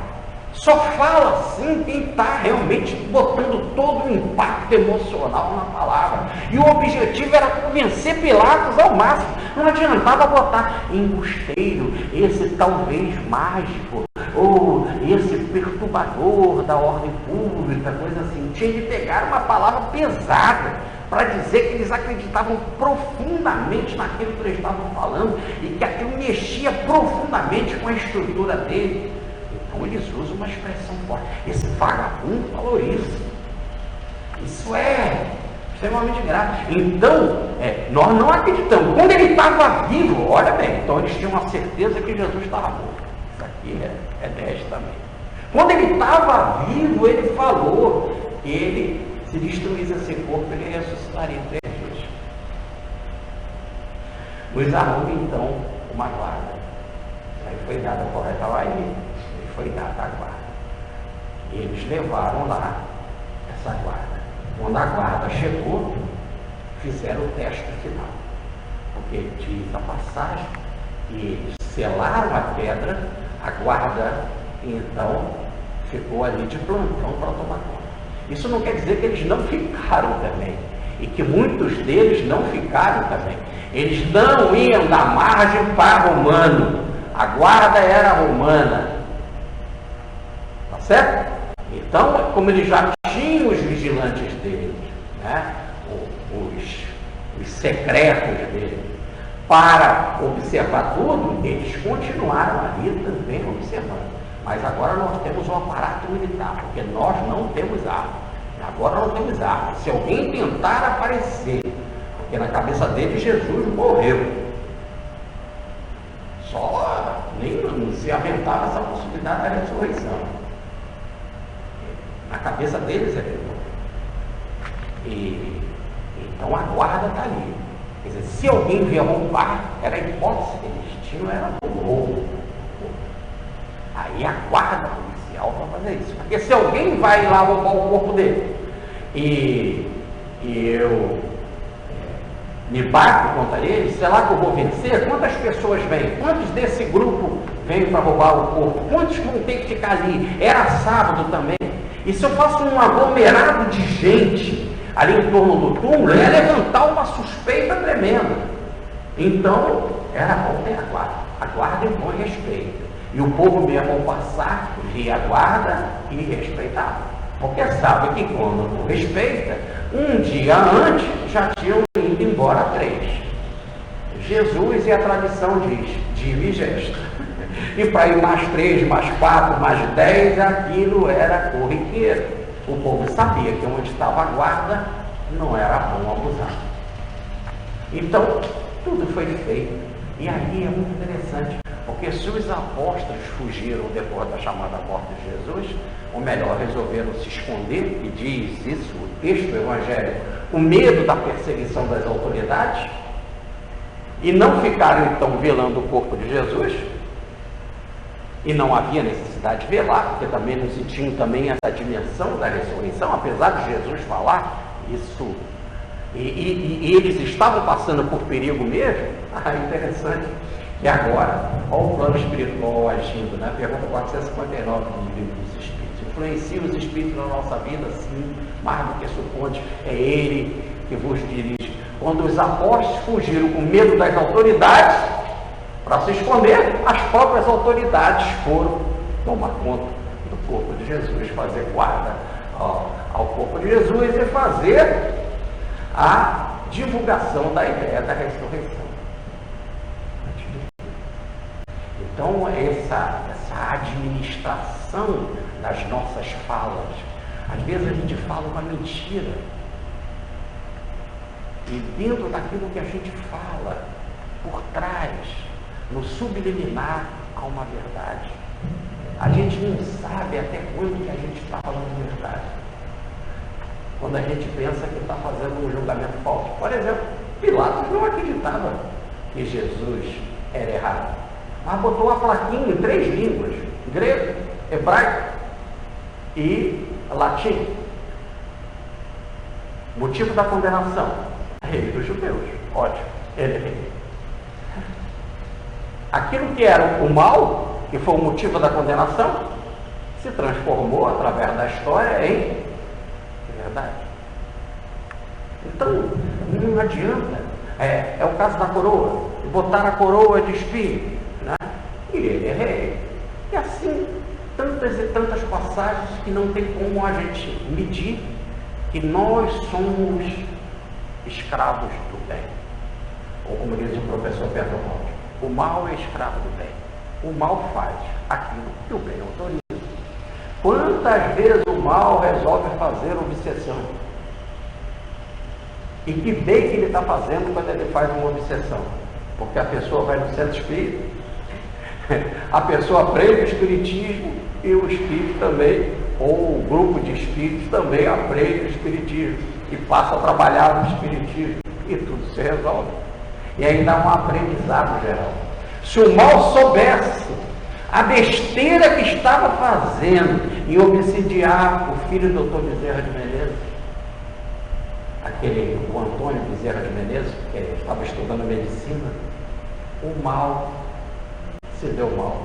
Só fala assim quem está realmente botando todo o impacto emocional na palavra. E o objetivo era convencer Pilatos ao máximo. Não adiantava botar embusteiro, esse talvez mágico, ou esse perturbador da ordem pública, coisa assim. Tinha de pegar uma palavra pesada para dizer que eles acreditavam profundamente naquilo que eles estavam falando e que aquilo mexia profundamente com a estrutura dele. Então eles usam uma expressão forte. Esse Um falou isso. Isso é extremamente grave. Então, nós não acreditamos. Quando ele estava vivo, olha bem, então eles tinham a certeza que Jesus estava morto. Isso aqui é 10 também. Quando ele estava vivo, ele falou que ele, se destruísse esse corpo, ele ressuscitaria em 3 dias. Nos arruma então uma guarda. Aí foi dada a correta, estava aí, e foi dada a guarda. E eles levaram lá essa guarda. Quando a guarda chegou, fizeram o teste final. Porque diz a passagem que eles selaram a pedra, a guarda então ficou ali de plantão para tomar conta. Isso não quer dizer que eles não ficaram também. E que muitos deles não ficaram também. Eles não iam da margem para romano. A guarda era romana. Tá certo? Então, como eles já tinham os vigilantes deles, né? os secretos deles, para observar tudo, eles continuaram ali também observando. Mas agora nós temos um aparato militar, porque nós não temos arma. Agora não temos arma. Se alguém tentar aparecer, porque na cabeça dele Jesus morreu. Só nem se aventava essa possibilidade da ressurreição. Na cabeça deles ele morreu. Então a guarda está ali. Quer dizer, se alguém vier roubar, era a hipótese que eles tinham, era do roubo. Aí a guarda policial vai fazer isso. Porque se alguém vai lá roubar o corpo dele e eu me bato contra ele, sei lá que eu vou vencer, quantas pessoas vêm? Quantos desse grupo vêm para roubar o corpo? Quantos vão ter que ficar ali? Era sábado também. E se eu faço um aglomerado de gente ali em torno do túmulo, ia levantar uma suspeita tremenda. Então, era bom ter a guarda. A guarda impõe respeito. E o povo mesmo, ao passar, via a guarda e respeitava. Porque sabe que quando não respeita, um dia antes já tinham ido embora 3. Jesus, e a tradição diz, dive e gesta. E para ir mais 3, mais 4, mais 10, aquilo era corriqueiro. O povo sabia que onde estava a guarda não era bom abusar. Então, tudo foi feito. E aí é muito interessante, porque se os apóstolos fugiram depois da chamada morte de Jesus, ou melhor, resolveram se esconder, e diz isso o texto do Evangelho, o medo da perseguição das autoridades, e não ficaram então velando o corpo de Jesus, e não havia necessidade de velar, porque também não se tinha também essa dimensão da ressurreição, apesar de Jesus falar isso, e eles estavam passando por perigo mesmo. Interessante que agora, olha o plano espiritual agindo, né? Pergunta 459 do livro dos Espíritos. Influencia os Espíritos na nossa vida, sim, mais do que suponde, é Ele que vos dirige. Quando os apóstolos fugiram com medo das autoridades, para se esconder, as próprias autoridades foram tomar conta do corpo de Jesus, fazer guarda ao corpo de Jesus e fazer a divulgação da ideia da ressurreição. Então, essa administração das nossas falas, às vezes a gente fala uma mentira, e dentro daquilo que a gente fala, por trás, no subliminar, há uma verdade. A gente não sabe até quando que a gente está falando verdade. Quando a gente pensa que está fazendo um julgamento falso. Por exemplo, Pilatos não acreditava que Jesus era errado, mas botou uma plaquinha em 3 línguas, grego, hebraico e latim. Motivo da condenação: rei dos judeus. Ótimo, ele é rei. Aquilo que era o mal, que foi o motivo da condenação, se transformou através da história em verdade. Então, não adianta. É o caso da coroa. Botar a coroa de espinho, né? E ele é rei. E assim, tantas e tantas passagens que não tem como a gente medir que nós somos escravos do bem. Ou como diz o professor Pedro Monte, o mal é escravo do bem. O mal faz aquilo que o bem autoriza. Quantas vezes o mal resolve fazer obsessão? E que bem que ele está fazendo quando ele faz uma obsessão? Porque a pessoa vai no centro espírita, a pessoa aprende o espiritismo e o espírito também, ou o grupo de espíritos também aprende o espiritismo e passa a trabalhar no espiritismo e tudo se resolve. E aí dá um aprendizado geral. Se o mal soubesse a besteira que estava fazendo em obsidiar o filho do Dr. Bezerra de Menezes, o Antônio Bezerra de Menezes, que estava estudando medicina, o mal se deu mal.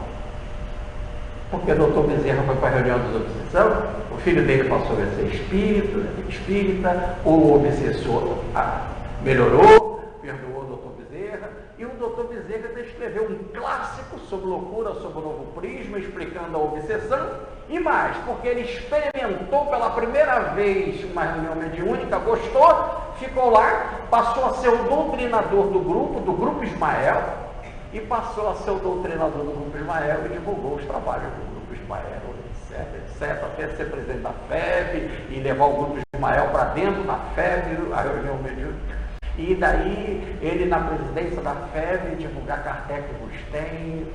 Porque o doutor Bezerra foi para a reunião dos obsessores, o filho dele passou a ser espírita, o obsessor melhorou, perdoou o doutor Bezerra, e o doutor Bezerra escreveu um clássico sobre loucura, sobre o novo prisma, explicando a obsessão, e mais, porque ele experimentou pela primeira vez uma reunião mediúnica, gostou, ficou lá, passou a ser o doutrinador do grupo Ismael, e passou a ser o doutrinador do Grupo Ismael e divulgou os trabalhos do Grupo Ismael, etc, até ser presidente da FEB e levar o Grupo Ismael para dentro da FEB, a reunião mediúnica. E daí, ele na presidência da FEB, divulgar Kardec e Rustem.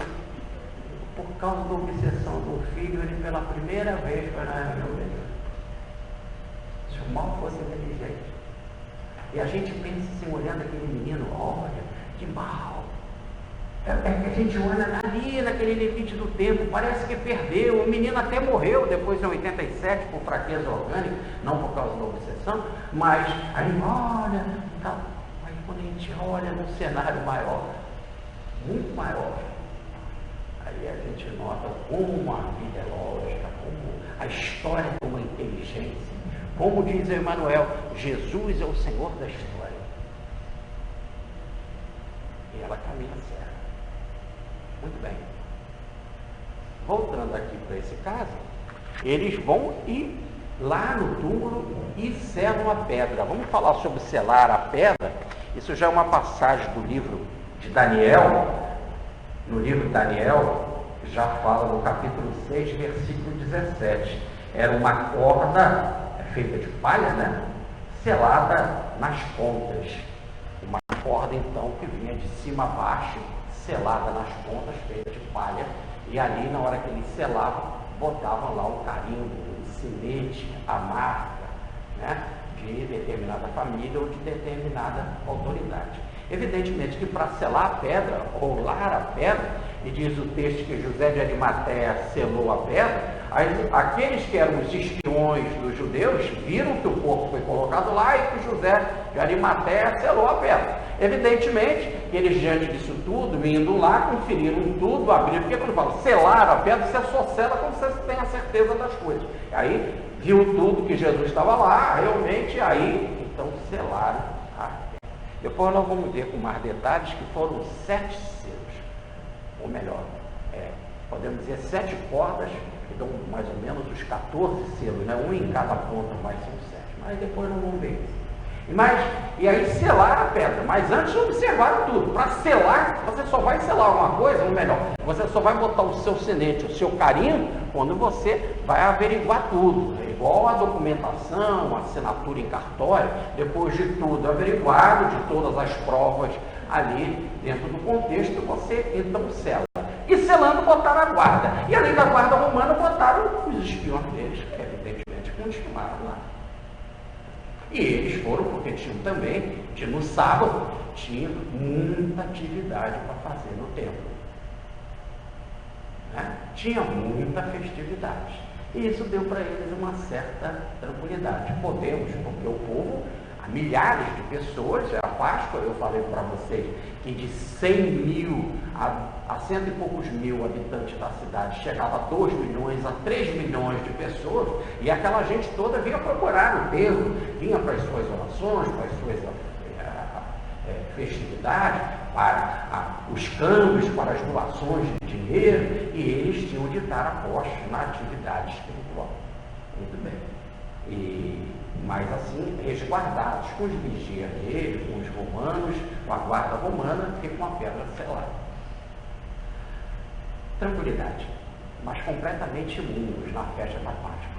Por causa da obsessão do filho, ele pela primeira vez foi na reunião mediúnica. Se o mal fosse inteligente. E a gente pensa assim, olhando aquele menino, olha, que mal. É que a gente olha ali naquele limite do tempo, parece que perdeu, o menino até morreu depois em 87 por fraqueza orgânica, não por causa da obsessão, mas aí olha, tá, aí quando a gente olha num cenário maior, muito maior, aí a gente nota como a vida é lógica, como a história tem uma inteligência, como diz Emmanuel, Jesus é o Senhor da história, e ela caminha certo. Muito bem. Voltando aqui para esse caso, eles vão ir lá no túmulo e selam a pedra. Vamos falar sobre selar a pedra. Isso já é uma passagem do livro de Daniel. No livro de Daniel, já fala no capítulo 6, versículo 17. Era uma corda feita de palha, né? Selada nas pontas. Uma corda, então, que vinha de cima a baixo, selada nas pontas, feita de palha, e ali na hora que eles selavam, botavam lá o carimbo, o sinete, a marca, né, de determinada família ou de determinada autoridade. Evidentemente que para selar a pedra, rolar a pedra, e diz o texto que José de Arimateia selou a pedra, aqueles que eram os espiões dos judeus viram que o corpo foi colocado lá e que José de Arimateia selou a pedra. Evidentemente que eles, diante disso tudo, indo lá, conferiram tudo, abriram, porque quando fala selar a pedra, você só sela quando você tem a certeza das coisas. Aí viu tudo que Jesus estava lá, realmente, aí então selaram a pedra. Depois nós vamos ver com mais detalhes que foram 7 selos, ou melhor, podemos dizer 7 cordas, que dão mais ou menos os 14 selos, né? Um em cada ponta, mais são 7, mas depois nós vamos ver isso. E aí selaram a pedra, mas antes observaram tudo. Para selar, você só vai selar uma coisa, ou melhor, você só vai botar o seu sinete, o seu carimbo, quando você vai averiguar tudo. É igual a documentação, a assinatura em cartório, depois de tudo averiguado, de todas as provas ali dentro do contexto, você então sela. E selando, botaram a guarda. E além da guarda romana, botaram os espiões deles, que evidentemente continuaram lá. E eles foram porque tinham também, no sábado, tinha muita atividade para fazer no templo. Né? Tinha muita festividade. E isso deu para eles uma certa tranquilidade. Podemos, porque o povo, há milhares de pessoas, era Páscoa, eu falei para vocês, que de 100 mil a 100 e poucos mil habitantes da cidade, chegava a 2 milhões, a 3 milhões de pessoas, e aquela gente toda vinha procurar o templo, vinha para as suas orações, para as suas festividades, para os câmbios, para as doações de dinheiro, e eles tinham de estar apostos na atividade espiritual. Muito bem. Mas assim, resguardados com os vigias dele, com os romanos, com a guarda romana e com a pedra selada. Tranquilidade. mas completamente imundos na festa da Páscoa.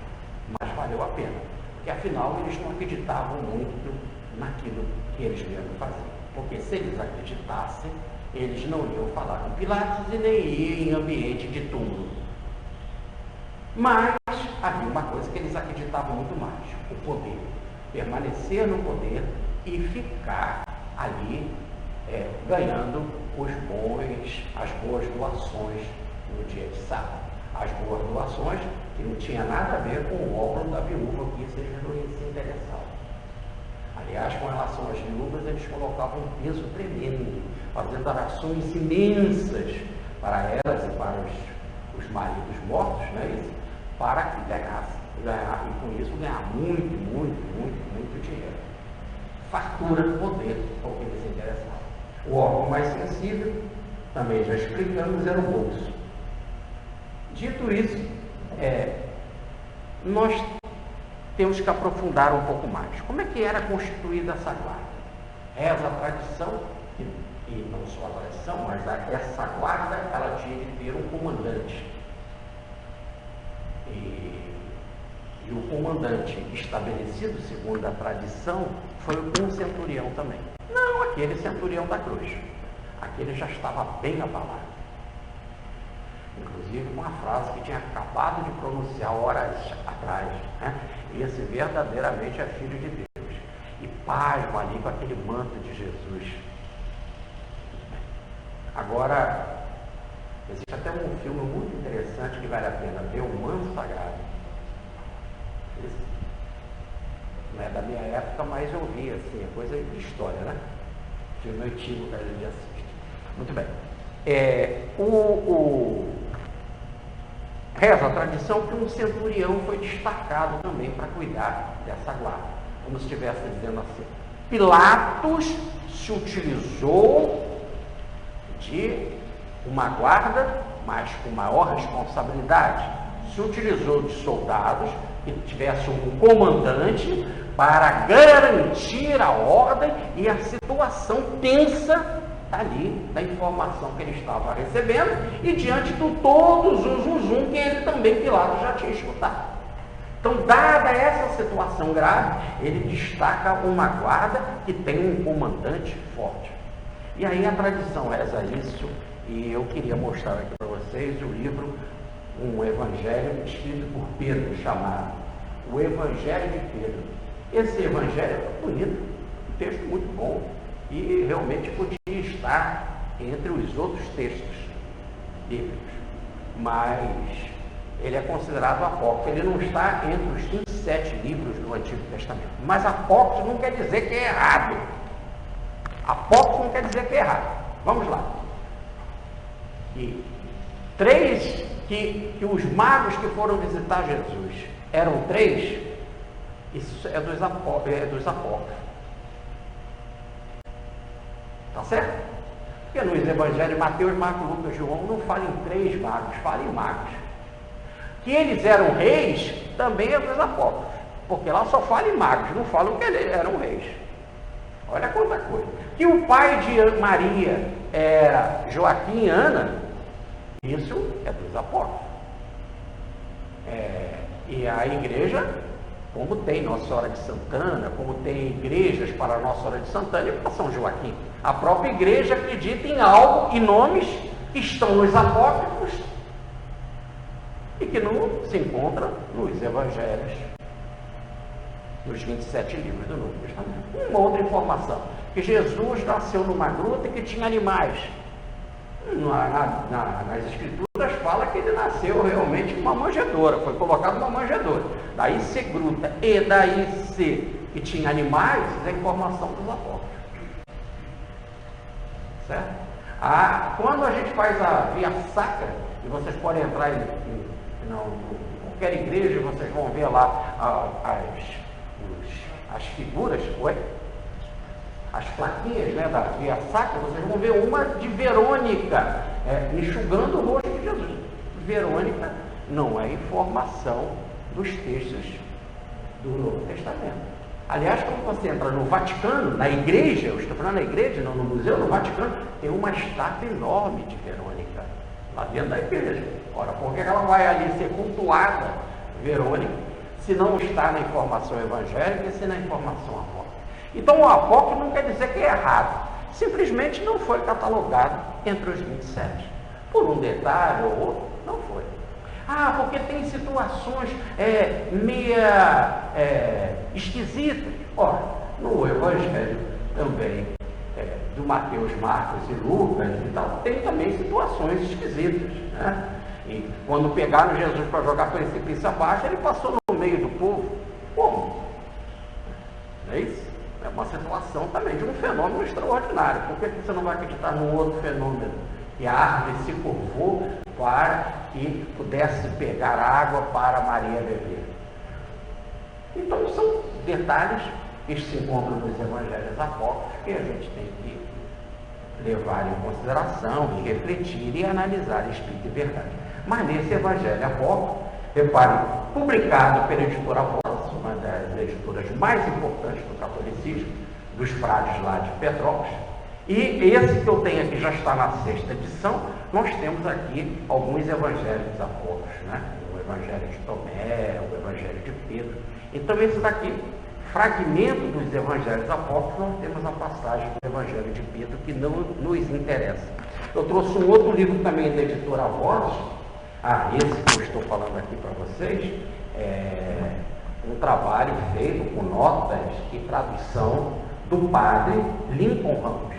Mas valeu a pena, porque afinal eles não acreditavam muito naquilo que eles iam fazer. Porque se eles acreditassem, eles não iam falar com Pilatos e nem iam em ambiente de túmulo. Mas havia uma coisa que eles acreditavam muito mais: o poder. Permanecer no poder e ficar ali ganhando as boas doações no dia de sábado. As boas doações que não tinha nada a ver com o óbolo da viúva, que isso eles não iam se interessar. Aliás, com relação às viúvas, eles colocavam um peso tremendo, fazendo orações imensas para elas e para os maridos mortos, não é isso? Para que ganhassem, e com isso ganhar muito dinheiro. Fartura de poder, é o que eles interessavam. O órgão mais sensível, também já explicamos, era o bolso. Dito isso, nós temos que aprofundar um pouco mais. Como é que era constituída essa guarda? Reza a tradição, e não só a tradição, mas essa guarda, ela tinha de ter um comandante. E o comandante estabelecido, segundo a tradição, foi um centurião também. Não aquele centurião da cruz. Aquele já estava bem abalado. Inclusive uma frase que tinha acabado de pronunciar horas atrás, né? Esse verdadeiramente é filho de Deus. E pasmo ali com aquele manto de Jesus. Agora, existe até um filme muito interessante que vale a pena ver, O Manto Sagrado. Esse não é da minha época, mas eu vi, assim, é coisa de história, né? Filme antigo que a gente assiste. Muito bem. Reza a tradição que um centurião foi destacado também para cuidar dessa guarda. Como se estivesse dizendo assim: Pilatos se utilizou de uma guarda, mas com maior responsabilidade. Se utilizou de soldados que tivessem um comandante para garantir a ordem e a situação tensa ali da informação que ele estava recebendo e diante de todo o zum que ele também, Pilatos, já tinha escutado. Então, dada essa situação grave, ele destaca uma guarda que tem um comandante forte. E aí a tradição reza isso, e eu queria mostrar aqui para vocês o livro, um evangelho escrito por Pedro, chamado O Evangelho de Pedro. Esse evangelho é bonito, um texto muito bom, e realmente podia estar entre os outros textos bíblicos, mas ele é considerado apócrifo. Ele não está entre os 27 livros do Antigo Testamento, mas apócrifo não quer dizer que é errado. Apócrifo não quer dizer que é errado. Vamos lá. E que os magos que foram visitar Jesus eram 3, isso é dos apócrifos. Tá certo? Porque nos evangelhos, Mateus, Marcos, Lucas e João não falam em 3 magos, falam em magos. Que eles eram reis também é dos apócrifos, porque lá só falam em magos, não falam que eles eram reis. Olha quanta coisa. Que o pai de Maria era Joaquim e Ana, isso é dos apócrifos. E a igreja, como tem Nossa Senhora de Santana, como tem igrejas para Nossa Senhora de Santana e para São Joaquim. A própria igreja acredita em algo e nomes que estão nos apócrifos e que não se encontram nos evangelhos, nos 27 livros do Novo Testamento. Uma outra informação, que Jesus nasceu numa gruta e que tinha animais. Nas escrituras fala que ele nasceu realmente numa manjedoura, foi colocado numa manjedoura. Daí ser gruta e daí ser que tinha animais, é informação dos apóstolos. Certo? Quando a gente faz a via sacra, e vocês podem entrar em qualquer igreja, vocês vão ver lá as figuras, as plaquinhas, né, da via sacra, vocês vão ver uma de Verônica, enxugando o rosto de Jesus. Verônica não é informação dos textos do Novo Testamento. Aliás, quando você entra no Vaticano, na igreja, eu estou falando na igreja, não no museu, no Vaticano, tem uma estátua enorme de Verônica lá dentro da igreja. Ora, por que ela vai ali ser cultuada, Verônica, se não está na informação evangélica e se na informação apócrifa? Então, o apócrifo não quer dizer que é errado, simplesmente não foi catalogado entre os 27. Por um detalhe ou outro, não foi. Ah, porque tem situações esquisitas. Ora, no Evangelho também, do Mateus, Marcos e Lucas e tal, tem também situações esquisitas, né? E quando pegaram Jesus para jogar precipício abaixo, ele passou no meio do povo. Como? Não é isso? É uma situação também de um fenômeno extraordinário. Por que você não vai acreditar num outro fenômeno? Que a árvore se curvou para que pudesse pegar água para Maria beber. Então são detalhes que se encontram nos evangelhos apócrifos que a gente tem que levar em consideração e refletir e analisar espírito e verdade. Mas nesse evangelho apócrifo, repare, publicado pela editora Voz, uma das editoras mais importantes do catolicismo, dos frades lá de Petrópolis, e esse que eu tenho aqui já está na 6ª edição. Nós temos aqui alguns evangelhos apócrifos, né? O evangelho de Tomé, o evangelho de Pedro. Então esse daqui, fragmento dos evangelhos apócrifos, nós temos a passagem do evangelho de Pedro que não nos interessa. Eu trouxe um outro livro também da editora Voz. Esse que eu estou falando aqui para vocês é um trabalho feito com notas e tradução do padre Lincoln Ramos.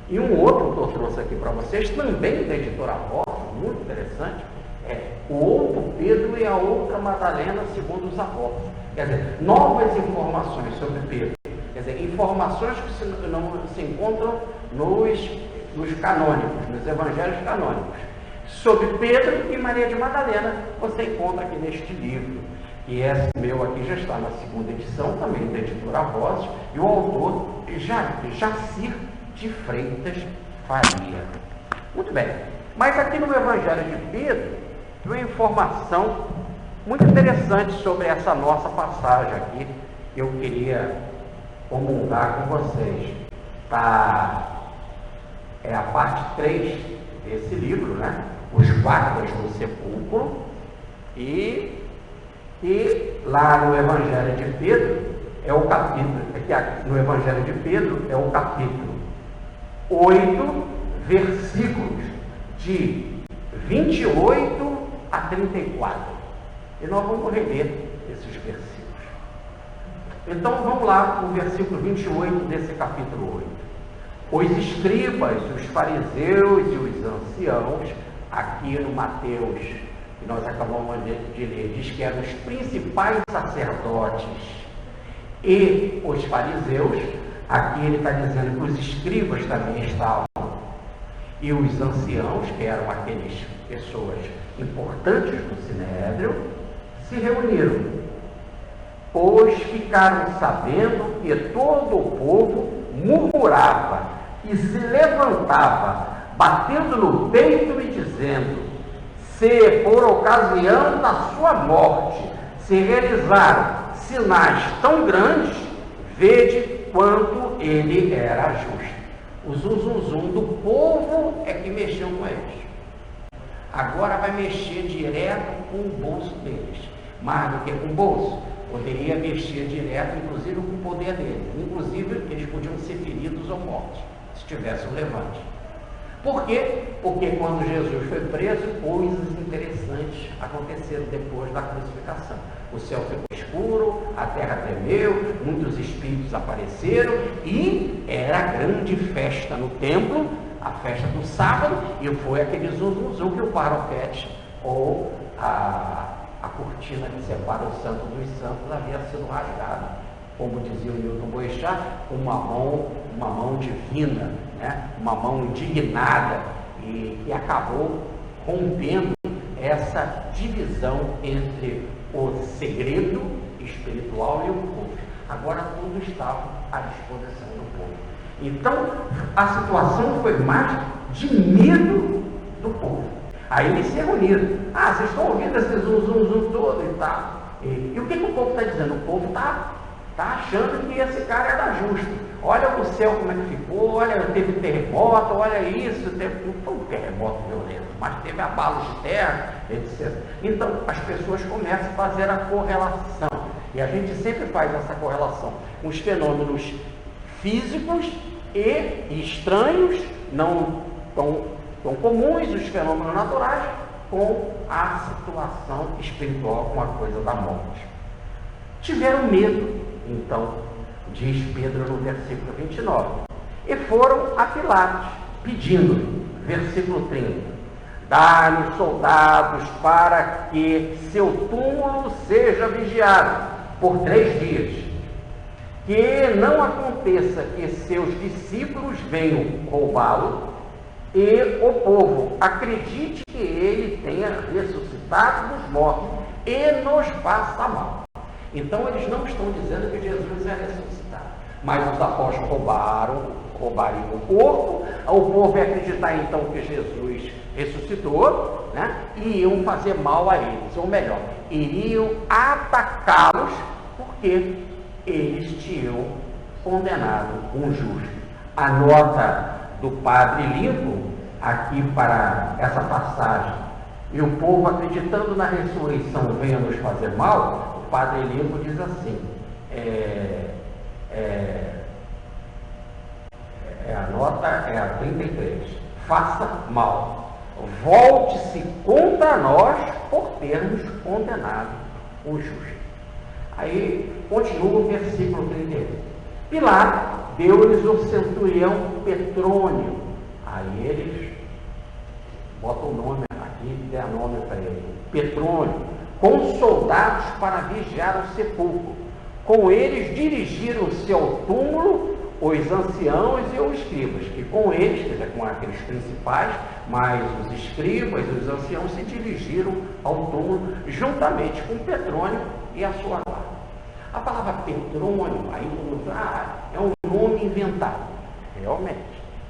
E um outro que eu trouxe aqui para vocês, também da editora Voz, muito interessante, é O Outro Pedro e a Outra Madalena segundo os apóstolos. Quer dizer, novas informações sobre Pedro. Quer dizer, informações que não se encontram nos canônicos, nos evangelhos canônicos. Sobre Pedro e Maria de Madalena, você encontra aqui neste livro. E esse meu aqui já está na 2ª edição, também da editora Voz, e o autor Jacir de Freitas Faria. Muito bem, mas aqui no Evangelho de Pedro, tem uma informação muito interessante sobre essa nossa passagem aqui, que eu queria comungar com vocês. É a parte 3 desse livro, né? Os guardas do sepulcro, e lá no Evangelho de Pedro, é o capítulo, no Evangelho de Pedro é o capítulo 8, versículos de 28 a 34. E nós vamos reler esses versículos. Então vamos lá para o versículo 28 desse capítulo 8. Os escribas, os fariseus e os anciãos, aqui no Mateus, que nós acabamos de ler, diz que eram os principais sacerdotes e os fariseus. Aqui ele está dizendo que os escribas também estavam, e os anciãos, que eram aquelas pessoas importantes do Sinédrio, se reuniram, pois ficaram sabendo que todo o povo murmurava e se levantava, batendo no peito e dizendo: se por ocasião da sua morte se realizaram sinais tão grandes, vede quanto ele era justo. O zum do povo é que mexeu com eles. Agora vai mexer direto com o bolso deles. Mais do que com o bolso, poderia mexer direto, inclusive, com o poder deles. Inclusive, eles podiam ser feridos ou mortos, se tivesse um levante. Por quê? Porque quando Jesus foi preso, coisas interessantes aconteceram depois da crucificação. O céu ficou escuro, a terra tremeu, muitos espíritos apareceram e era grande festa no templo, a festa do sábado, e foi aquele zum que o paroquete ou a cortina que separa o santo dos santos havia sido rasgada. Como dizia o Newton Boechat, uma mão divina, né? Uma mão indignada, e que acabou rompendo essa divisão entre o segredo espiritual e o povo. Agora tudo estava à disposição do povo. Então a situação foi mais de medo do povo. Aí eles se reuniram. Vocês estão ouvindo esse zum todo e tal. E o que o povo está dizendo? O povo está Está achando que esse cara era justo. Olha o céu como é que ficou, olha, teve terremoto, olha isso, não foi um terremoto violento, mas teve abalos de terra, etc. Então, as pessoas começam a fazer a correlação. E a gente sempre faz essa correlação com os fenômenos físicos e estranhos, não tão comuns, os fenômenos naturais, com a situação espiritual, com a coisa da morte. Tiveram medo, então, diz Pedro no versículo 29, e foram a Pilatos, pedindo, versículo 30, dá-lhe soldados para que seu túmulo seja vigiado por 3 dias, que não aconteça que seus discípulos venham roubá-lo e o povo acredite que ele tenha ressuscitado dos mortos e nos faça mal. Então eles não estão dizendo que Jesus é ressuscitado, mas os apóstolos roubariam o corpo, o povo ia acreditar então que Jesus ressuscitou, né? E iam fazer mal a eles, ou melhor, iriam atacá-los porque eles tinham condenado um justo. A nota do Padre Limpo aqui para essa passagem, e o povo acreditando na ressurreição venha nos fazer mal, o Padre Limpo diz assim, a nota é a 33, faça mal, volte-se contra nós por termos condenado o justo. Aí continua o versículo 31. Pilatos deu-lhes o centurião Petrônio. Aí eles botam o nome aqui, dá nome para ele. Petrônio, com soldados para vigiar o sepulcro. Com eles dirigiram-se ao túmulo os anciãos e os escribas, que com eles, quer dizer, com aqueles principais, mas os escribas e os anciãos se dirigiram ao túmulo juntamente com Petrônio e a sua guarda. A palavra Petrônio, aí é um nome inventado, realmente.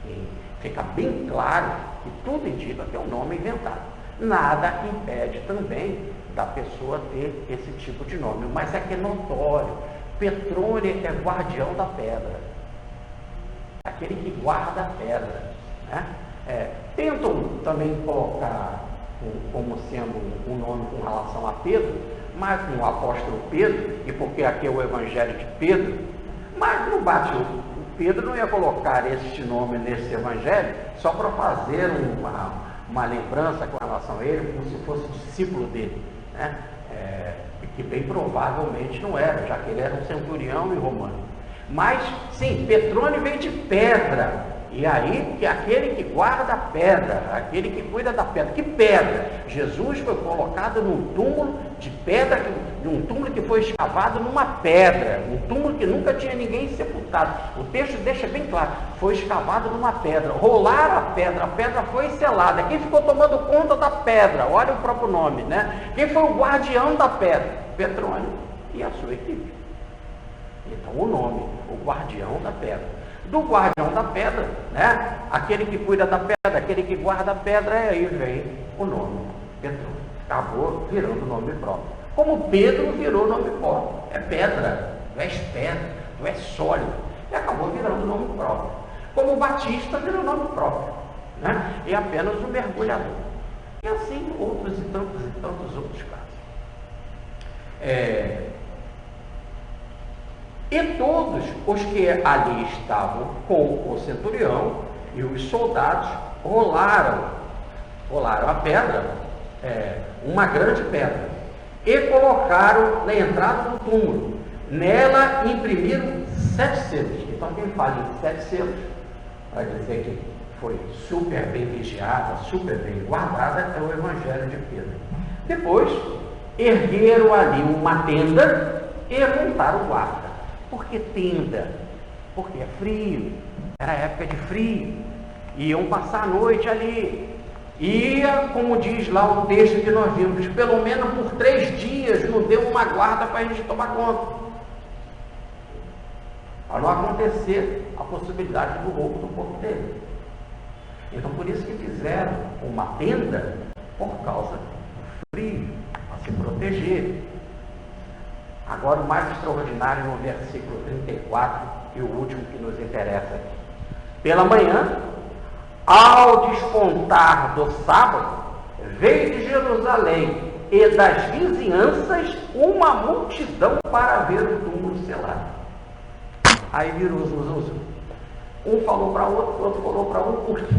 E fica bem claro que tudo indica que é um nome inventado. Nada impede também da pessoa ter esse tipo de nome, mas é que é notório. Petrônio é guardião da pedra, aquele que guarda a pedra, né? Tentam também colocar como sendo um nome com relação a Pedro, mas com o apóstolo Pedro, e porque aqui é o evangelho de Pedro, mas não bate. O Pedro não ia colocar este nome nesse evangelho só para fazer uma lembrança com relação a ele, como se fosse discípulo dele, né? Que bem provavelmente não era, já que ele era um centurião e romano. Mas, sim, Petrônio vem de pedra, e aí que aquele que guarda a pedra, aquele que cuida da pedra. Que pedra? Jesus foi colocado num túmulo de pedra, num túmulo que foi escavado numa pedra, um túmulo que nunca tinha ninguém sepultado. O texto deixa bem claro, foi escavado numa pedra, rolaram a pedra foi selada. Quem ficou tomando conta da pedra? Olha o próprio nome, né? Quem foi o guardião da pedra? Petrônio e a sua equipe. Então o nome, o guardião da pedra. Do guardião da pedra, né? Aquele que cuida da pedra, aquele que guarda a pedra, aí vem o nome Petrônio. Acabou virando nome próprio. Como Pedro virou nome próprio. É pedra, tu és pedra, tu és sólido. E acabou virando nome próprio. Como Batista virou nome próprio, né? E apenas o mergulhador. E assim outros e tantos outros casos. E todos os que ali estavam com o centurião e os soldados rolaram a pedra, uma grande pedra, e colocaram na entrada do túmulo. Nela imprimiram 7 selos. Então quem fala em 7 selos, para dizer que foi super bem vigiada, super bem guardada, é o Evangelho de Pedro. Depois, ergueram ali uma tenda e montaram guarda. Por que tenda? Porque é frio, era época de frio, iam passar a noite ali, ia, como diz lá o texto que nós vimos, pelo menos por 3 dias não deu uma guarda para a gente tomar conta, para não acontecer a possibilidade do roubo do corpo dele. Então por isso que fizeram uma tenda, por causa do frio, para se proteger. Agora o mais extraordinário no versículo 34 e o último que nos interessa aqui. Pela manhã, ao despontar do sábado, veio de Jerusalém e das vizinhanças uma multidão para ver o túmulo selado. Aí virou zum. Um falou para o outro falou para um, por quê?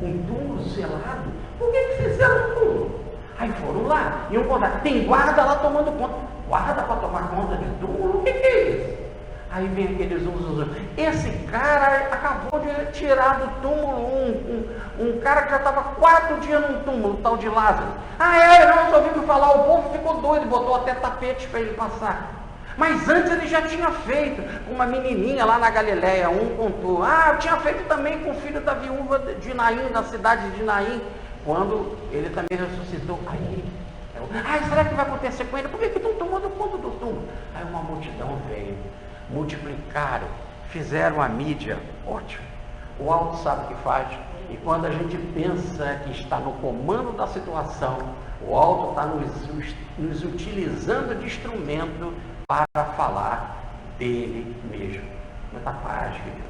Um túmulo selado? Por que fizeram um túmulo? Aí foram lá, iam contar, tem guarda lá tomando conta. Guarda para tomar conta de túmulo? O que é isso? Aí vem aquele zum. Esse cara acabou de tirar do túmulo um cara que já estava 4 dias num túmulo, o tal de Lázaro. Nós ouvimos falar, o povo ficou doido, botou até tapete para ele passar. Mas antes ele já tinha feito, uma menininha lá na Galileia, um contou. Eu tinha feito também com o filho da viúva de Naim, da cidade de Naim, quando ele também ressuscitou. Será que vai acontecer com ele? Por que estão tomando conta do túmulo? Aí uma multidão veio, multiplicaram, fizeram a mídia, ótimo. O alto sabe o que faz. E quando a gente pensa que está no comando da situação, o alto está nos utilizando de instrumento para falar dele mesmo. Muita paz, querido.